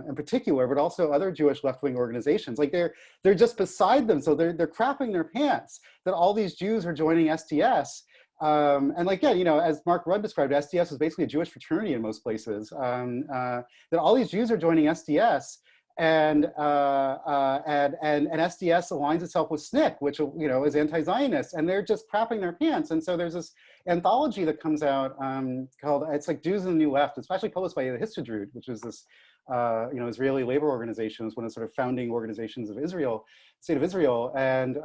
Speaker 2: in particular, but also other Jewish left-wing organizations. Like they're just beside them, so they're crapping their pants that all these Jews are joining SDS. And like, yeah, you know, as Mark Rudd described, SDS was basically a Jewish fraternity in most places. That all these Jews are joining SDS. And SDS aligns itself with SNCC, which, you know, is anti-Zionist, and they're just crapping their pants. And so there's this anthology that comes out called, it's like Jews in the New Left. It's actually published by the Histadrut, which is this, you know, Israeli labor organization. It's one of the sort of founding organizations of Israel, state of Israel, and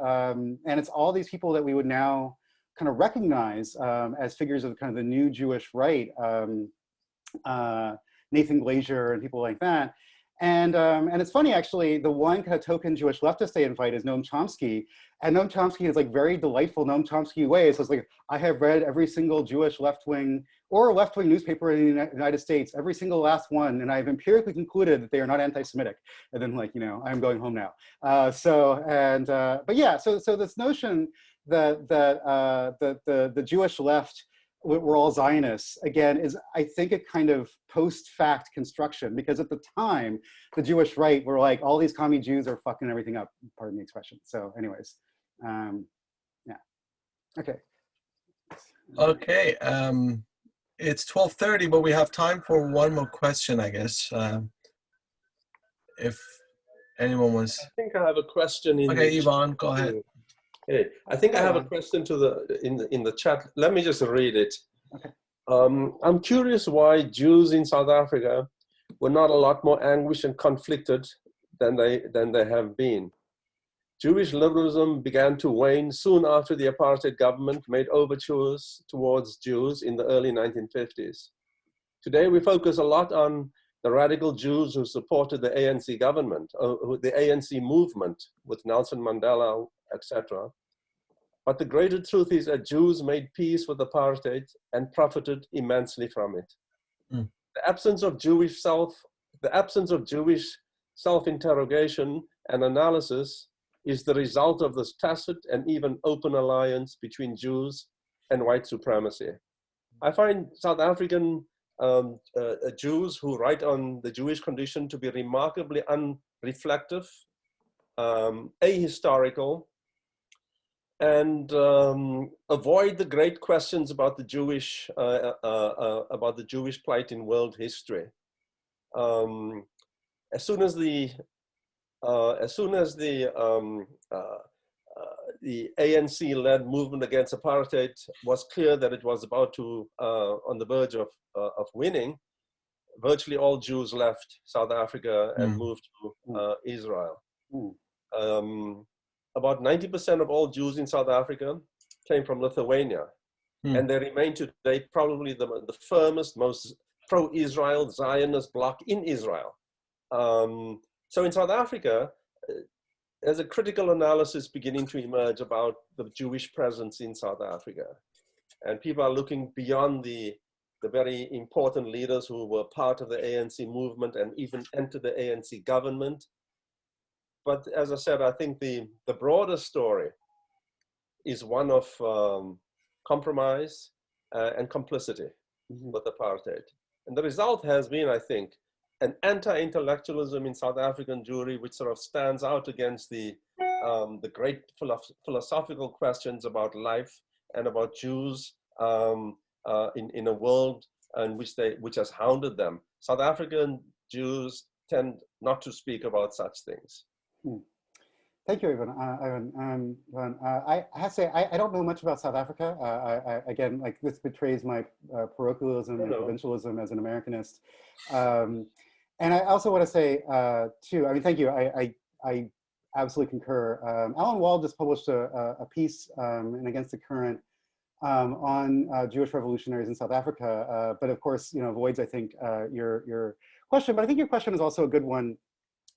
Speaker 2: it's all these people that we would now kind of recognize as figures of kind of the new Jewish right, Nathan Glazer and people like that. And it's funny, actually, the one kind of token Jewish leftist they invite is Noam Chomsky. And Noam Chomsky is like very delightful Noam Chomsky way. So it's like, I have read every single Jewish left-wing or left-wing newspaper in the United States, every single last one, and I've empirically concluded that they are not anti-Semitic. And then like, you know, I'm going home now. But yeah, so this notion that the Jewish left, we're all Zionists, again, is, I think, a kind of post-fact construction, because at the time, the Jewish right were like, all these commie Jews are fucking everything up, pardon the expression. So anyways, yeah, okay.
Speaker 1: Okay, it's 12:30, but we have time for one more question, I guess. If anyone wants.
Speaker 6: I think I have a question in
Speaker 1: Okay, Yvonne, go ahead.
Speaker 6: Hey, I think I have a question in the chat. Let me just read it.
Speaker 2: Okay.
Speaker 6: I'm curious why Jews in South Africa were not a lot more anguished and conflicted than they have been. Jewish liberalism began to wane soon after the apartheid government made overtures towards Jews in the early 1950s. Today, we focus a lot on the radical Jews who supported the ANC government, the ANC movement with Nelson Mandela, etc. But the greater truth is that Jews made peace with apartheid and profited immensely from it.
Speaker 1: Mm.
Speaker 6: The absence of Jewish self-interrogation and analysis is the result of this tacit and even open alliance between Jews and white supremacy. I find South African Jews who write on the Jewish condition to be remarkably unreflective, ahistorical, and avoid the great questions about the Jewish plight in world history. As soon as the ANC-led movement against apartheid was clear that it was about to on the verge of winning, virtually all Jews left South Africa and moved to Israel. About 90% of all Jews in South Africa came from Lithuania. And they remain today probably the firmest, most pro-Israel Zionist bloc in Israel. So in South Africa, there's a critical analysis beginning to emerge about the Jewish presence in South Africa. And people are looking beyond the very important leaders who were part of the ANC movement and even entered the ANC government. But as I said, I think the broader story is one of compromise and complicity with apartheid. And the result has been, I think, an anti-intellectualism in South African Jewry, which sort of stands out against the great philosophical questions about life and about Jews in a world in which has hounded them. South African Jews tend not to speak about such things.
Speaker 2: Thank you, Ivan. I have to say, I don't know much about South Africa. Again, like this betrays my parochialism and provincialism as an Americanist. And I also want to say, too, I mean, thank you. I absolutely concur. Alan Wald just published a piece in Against the Current on Jewish revolutionaries in South Africa. But of course, you know, avoids, I think, your question. But I think your question is also a good one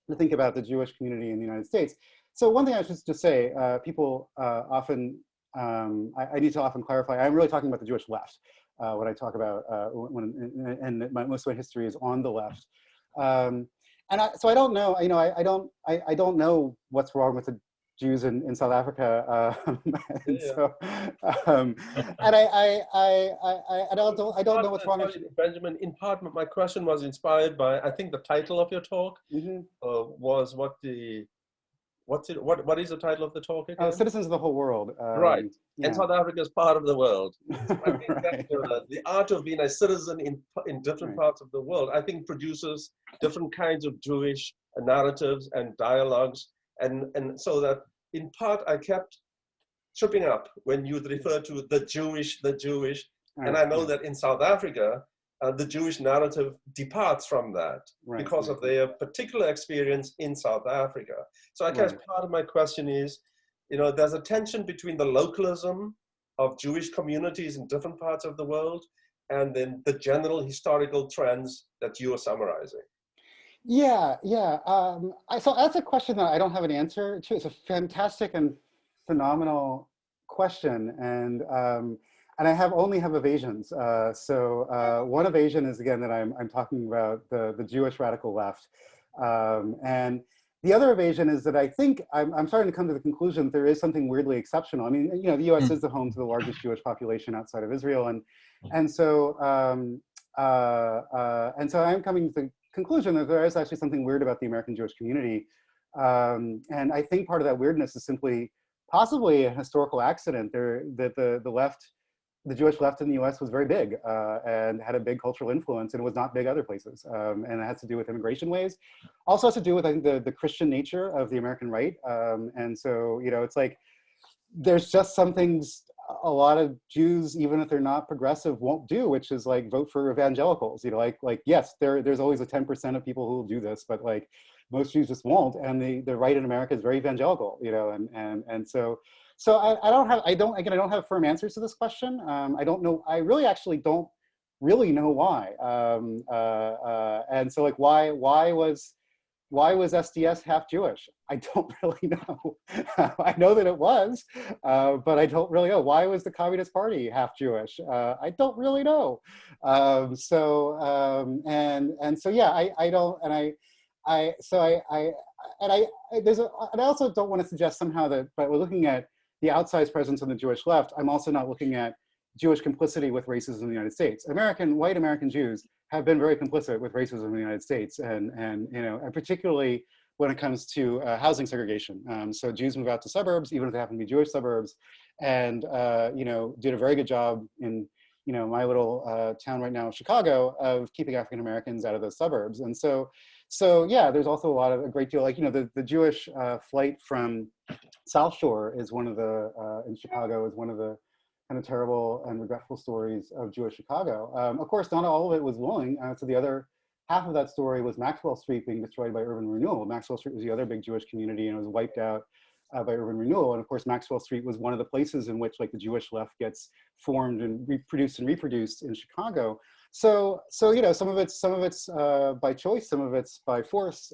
Speaker 2: to think about the Jewish community in the United States. So one thing I should just say, people often, I need to often clarify, I'm really talking about the Jewish left when I talk about, most of my history is on the left. So I don't know, you know, I don't know what's wrong with the Jews in South Africa, and I don't know what's wrong.
Speaker 6: Benjamin, in part, my question was inspired by, I think the title of your talk was what is the title of the talk again?
Speaker 2: Citizens of the Whole World.
Speaker 6: Right,
Speaker 2: yeah.
Speaker 6: And South Africa is part of the world. So I think
Speaker 2: Right.
Speaker 6: that the art of being a citizen in different parts of the world, I think, produces different kinds of Jewish narratives and dialogues, and so that in part I kept tripping up when you'd refer to the Jewish, and I know that in South Africa, the Jewish narrative departs from that because of their particular experience in South Africa. So I guess part of my question is, you know, there's a tension between the localism of Jewish communities in different parts of the world, and then the general historical trends that you are summarizing?
Speaker 2: Yeah, yeah. So that's a question that I don't have an answer to. It's a fantastic and phenomenal question, and I only have evasions. One evasion is, again, that I'm talking about the Jewish radical left, and the other evasion is that I think I'm starting to come to the conclusion that there is something weirdly exceptional. I mean, the U.S. is the home to the largest Jewish population outside of Israel, and so I'm coming to the conclusion that there is actually something weird about the American Jewish community. And I think part of that weirdness is simply possibly a historical accident that the Jewish left in the US was very big and had a big cultural influence, and it was not big other places. And it has to do with immigration waves. Also has to do with, I think, the Christian nature of the American right. And so, it's like, there's just some things a lot of Jews, even if they're not progressive, won't do, which is like vote for evangelicals. Like yes, there's always a 10% of people who will do this, but like most Jews just won't. And the right in America is very evangelical, and so I don't have firm answers to this question. I don't know. I really actually don't really know why. And so like why was SDS half Jewish? I don't really know. I know that it was, but I don't really know. Why was the Communist Party half Jewish? I don't really know. I also don't want to suggest somehow that by looking at the outsized presence on the Jewish left, I'm also not looking at Jewish complicity with racism in the United States. White American Jews have been very complicit with racism in the United States, and particularly when it comes to housing segregation. So Jews move out to suburbs, even if they happen to be Jewish suburbs, and did a very good job in my little town right now of Chicago of keeping African Americans out of those suburbs. And so yeah, there's also a great deal, like the Jewish flight from South Shore is one of the in Chicago is one of the kind of terrible and regretful stories of Jewish Chicago. Of course, not all of it was willing. So the other half of that story was Maxwell Street being destroyed by urban renewal. Maxwell Street was the other big Jewish community, and it was wiped out by urban renewal. And of course, Maxwell Street was one of the places in which like the Jewish left gets formed and reproduced in Chicago. So some of it's by choice, some of it's by force.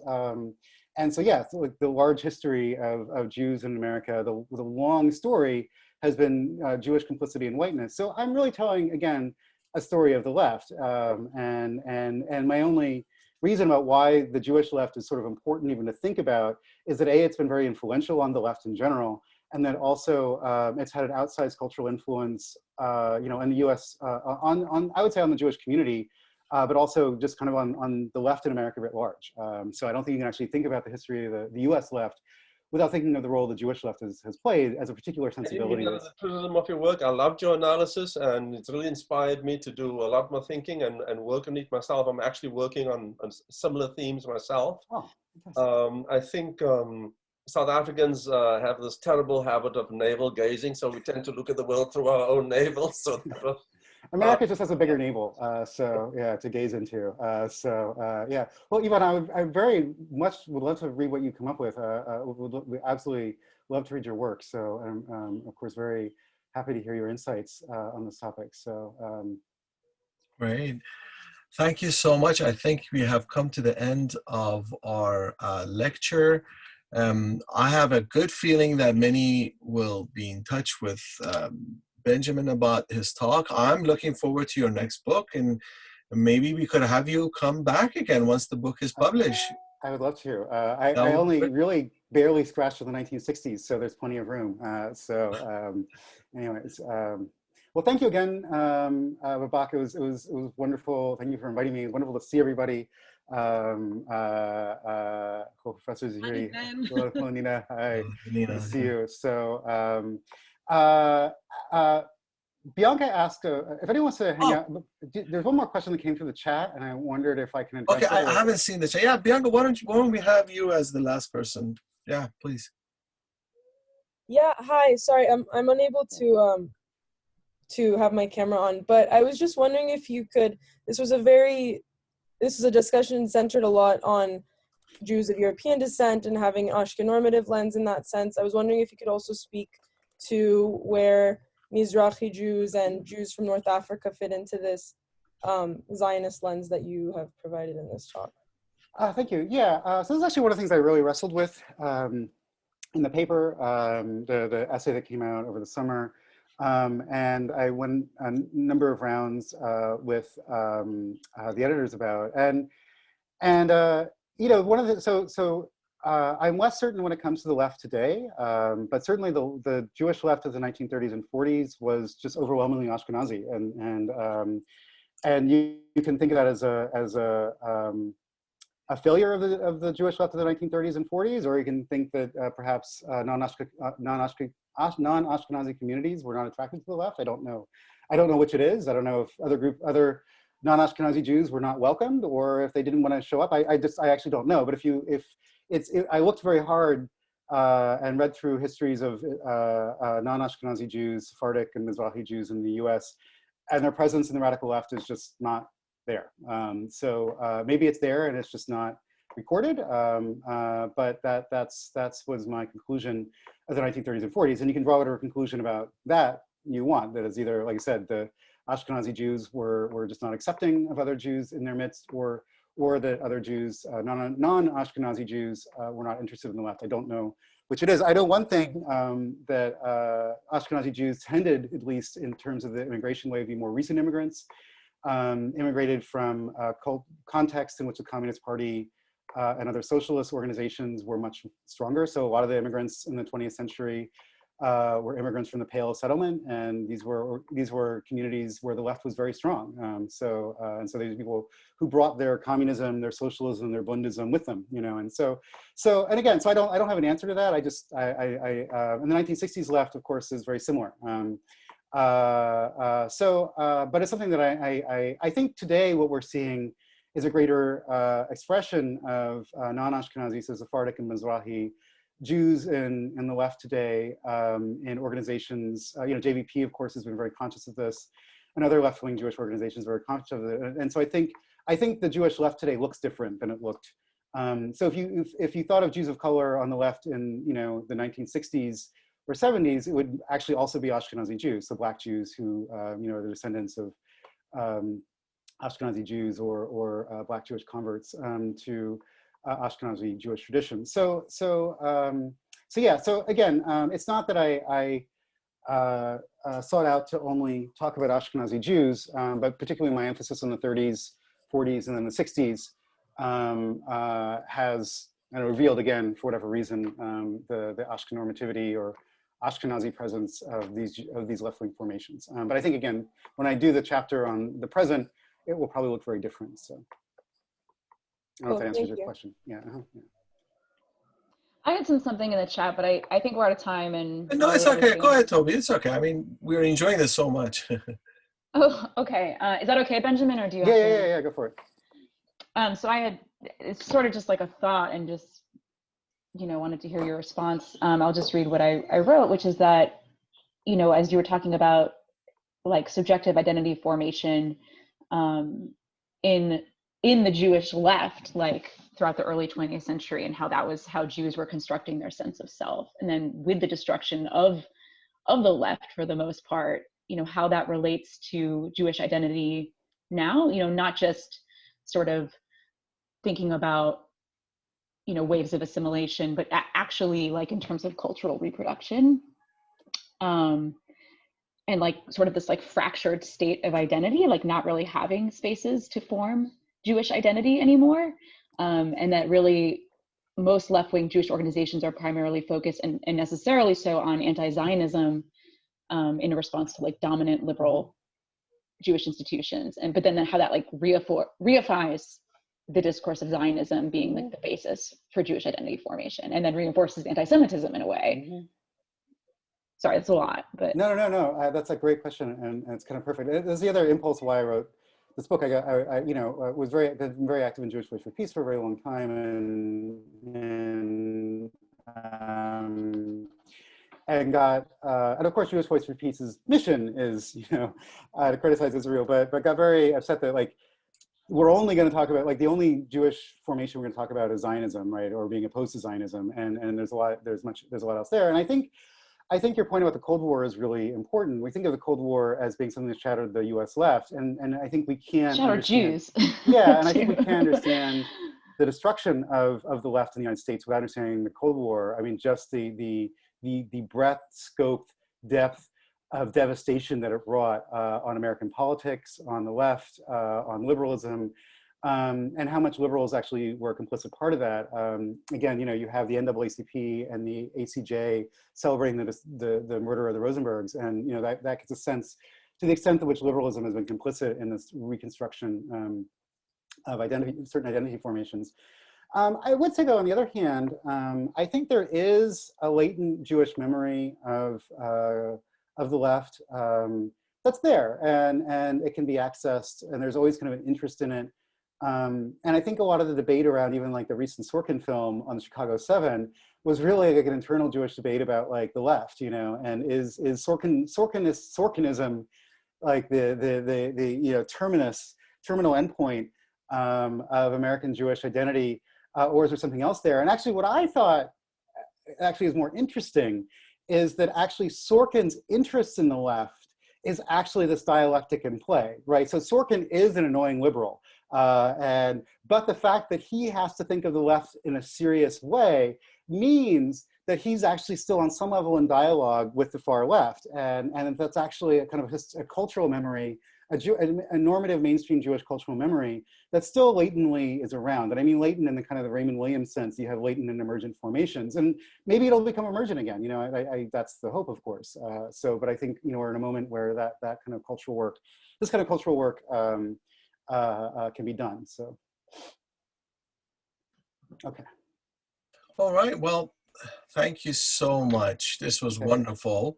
Speaker 2: And so yeah, so like the large history of Jews in America, the long story has been Jewish complicity and whiteness. So I'm really telling, again, a story of the left. And my only reason about why the Jewish left is sort of important even to think about is that it's been very influential on the left in general, and that also it's had an outsized cultural influence, in the US, I would say on the Jewish community, but also just kind of on the left in America writ large. So I don't think you can actually think about the history of the US left without thinking of the role the Jewish left has played as a particular sensibility.
Speaker 6: The criticism of your work, I loved your analysis, and it's really inspired me to do a lot more thinking and work on it myself. I'm actually working on similar themes myself.
Speaker 2: Oh,
Speaker 6: I think South Africans have this terrible habit of navel gazing, so we tend to look at the world through our own navel. So
Speaker 2: America just has a bigger navel, so yeah, to gaze into. Yeah. Well, Ivan, I very much would love to read what you come up with. We absolutely love to read your work. So I'm of course very happy to hear your insights on this topic. So
Speaker 1: Great. Thank you so much. I think we have come to the end of our lecture. I have a good feeling that many will be in touch with Benjamin about his talk. I'm looking forward to your next book, and maybe we could have you come back again once the book is published.
Speaker 2: I would love to. I only really barely scratched the 1960s, so there's plenty of room. Anyways, well, thank you again, Babak. It was wonderful. Thank you for inviting me. It was wonderful to see everybody. Professor Zahiri. Hello, Nina. Hi. Good to see you. So. Bianca asked if anyone wants to hang out. There's one more question that came through the chat, and I wondered if I can address it.
Speaker 1: I haven't seen the chat. Yeah, Bianca, why don't we have you as the last person? Yeah, please.
Speaker 7: Yeah, hi. Sorry, I'm unable to have my camera on, but I was just wondering if you could. This is a discussion centered a lot on Jews of European descent and having an Ashkenormative lens in that sense. I was wondering if you could also speak to where Mizrahi Jews and Jews from North Africa fit into this Zionist lens that you have provided in this talk?
Speaker 2: Thank you. Yeah, so this is actually one of the things I really wrestled with in the paper, the essay that came out over the summer. And I went a number of rounds with the editors about, and you know, one of the, I'm less certain when it comes to the left today, but certainly the Jewish left of the 1930s and 40s was just overwhelmingly Ashkenazi, and you can think of that as a failure of the Jewish left of the 1930s and 40s, or you can think that perhaps non-Ashkenazi communities were not attracted to the left. I don't know. I don't know which it is. I don't know if other non-Ashkenazi Jews were not welcomed, or if they didn't want to show up. I actually don't know. But I looked very hard and read through histories of non-Ashkenazi Jews, Sephardic and Mizrahi Jews in the U.S., and their presence in the radical left is just not there. Maybe it's there and it's just not recorded, but that was my conclusion of the 1930s and 40s. And you can draw whatever conclusion about that you want. That is either, like I said, the Ashkenazi Jews were just not accepting of other Jews in their midst, or that other Jews, non-Ashkenazi Jews, were not interested in the left. I don't know which it is. I know one thing, that Ashkenazi Jews tended, at least in terms of the immigration wave, to be more recent immigrants, immigrated from contexts in which the Communist Party and other socialist organizations were much stronger. So a lot of the immigrants in the 20th century were immigrants from the Pale Settlement, and these were communities where the left was very strong. And so these people who brought their communism, their socialism, their Bundism with them, you know. And so I don't have an answer to that. In the 1960s left, of course, is very similar. But it's something that I think today what we're seeing is a greater expression of non-Ashkenazi, so Sephardic and Mizrahi Jews in the left today, in organizations. You know, JVP, of course, has been very conscious of this, and other left-wing Jewish organizations are very conscious of it. And so I think the Jewish left today looks different than it looked. So if you thought of Jews of color on the left in, you know, the 1960s or 70s, it would actually also be Ashkenazi Jews, so Black Jews who, you know, are the descendants of Ashkenazi Jews or Black Jewish converts to Ashkenazi Jewish tradition. So again, it's not that I sought out to only talk about Ashkenazi Jews, but particularly my emphasis on the 30s, 40s, and then the 60s has revealed again, for whatever reason, the Ashkenormativity or Ashkenazi presence of these left-wing formations. But I think, again, when I do the chapter on the present, it will probably look very different. So I don't know if that answers your question. Yeah. Yeah.
Speaker 8: I had something in the chat, but I think we're out of time. And
Speaker 1: no, it's okay. Go ahead, Toby. It's okay. I mean, we're enjoying this so much.
Speaker 8: Oh, okay. Is that okay, Benjamin, or do you have to?
Speaker 2: Yeah, go for it.
Speaker 8: So it's sort of just like a thought, and just, you know, wanted to hear your response. I'll just read what I wrote, which is that, you know, as you were talking about like subjective identity formation in the Jewish left, like throughout the early 20th century, and how that was how Jews were constructing their sense of self. And then with the destruction of the left, for the most part, you know, how that relates to Jewish identity now, you know, not just sort of thinking about, you know, waves of assimilation, but actually like in terms of cultural reproduction, and like sort of this like fractured state of identity, like not really having spaces to form Jewish identity anymore. And that really most left-wing Jewish organizations are primarily focused, and necessarily so, on anti-Zionism in response to like dominant liberal Jewish institutions. But then how that like reifies the discourse of Zionism being like the basis for Jewish identity formation, and then reinforces anti-Semitism in a way. Mm-hmm. Sorry, that's a lot, but
Speaker 2: no. That's a great question, and it's kind of perfect. There's the other impulse why I wrote this book. I was very active in Jewish Voice for Peace for a very long time, and of course Jewish Voice for Peace's mission is, you know, to criticize Israel, but got very upset that like we're only going to talk about, like, the only Jewish formation we're going to talk about is Zionism, right, or being opposed to Zionism, and there's a lot else there. And I think I think your point about the Cold War is really important. We think of the Cold War as being something that shattered the U.S. left, and I think we can
Speaker 8: Shattered
Speaker 2: understand,
Speaker 8: Jews.
Speaker 2: yeah, and I think we can understand the destruction of the left in the United States without understanding the Cold War. I mean, just the breadth, scope, depth of devastation that it brought on American politics, on the left, on liberalism, and how much liberals actually were a complicit part of that. Again, you know, you have the NAACP and the ACJ celebrating the murder of the Rosenbergs, and you know that gets a sense to the extent to which liberalism has been complicit in this reconstruction of certain identity formations. I would say, though, on the other hand, I think there is a latent Jewish memory of the left that's there, and it can be accessed, and there's always kind of an interest in it. And I think a lot of the debate around even like the recent Sorkin film on the Chicago 7 was really like an internal Jewish debate about like the left, you know, and is Sorkinism like the you know terminal endpoint of American Jewish identity, or is there something else there? And actually, what I thought actually is more interesting is that actually Sorkin's interest in the left is actually this dialectic in play, right? So Sorkin is an annoying liberal. But the fact that he has to think of the left in a serious way means that he's actually still on some level in dialogue with the far left. And that's actually a kind of a cultural memory, a normative mainstream Jewish cultural memory that still latently is around. And I mean latent in the kind of the Raymond Williams sense, you have latent and emergent formations. And maybe it'll become emergent again, you know, that's the hope, of course. But I think, you know, we're in a moment where that kind of cultural work, this kind of cultural work can be done, so. Okay.
Speaker 1: All right, well, thank you so much. This was wonderful.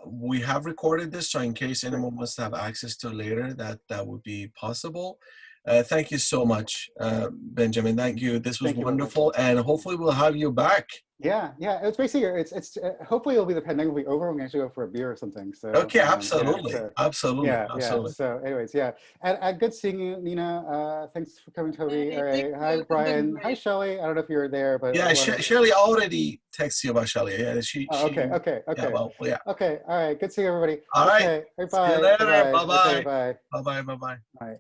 Speaker 1: We have recorded this, so in case anyone wants to have access to it later, that would be possible. Thank you so much, Benjamin. Thank you. This was wonderful, and hopefully we'll have you back.
Speaker 2: Yeah, it's basically it's hopefully it'll be the pandemic will be over. We can actually go for a beer or something. So
Speaker 1: okay, absolutely, absolutely.
Speaker 2: Yeah. So, anyways, yeah, and good seeing you, Nina. Thanks for coming, Toby. All right, hi Brian, hi Shelley. I don't know if you're there, but
Speaker 1: yeah, Shelley already texted you about Shelley. Yeah, she.
Speaker 2: Okay.
Speaker 1: Yeah, well, yeah.
Speaker 2: Okay, all right. Good seeing everybody.
Speaker 1: All right.
Speaker 2: Okay,
Speaker 1: See you later.
Speaker 2: bye.
Speaker 1: Bye bye.
Speaker 2: Okay, bye.
Speaker 1: Bye bye. Bye bye.
Speaker 2: Bye.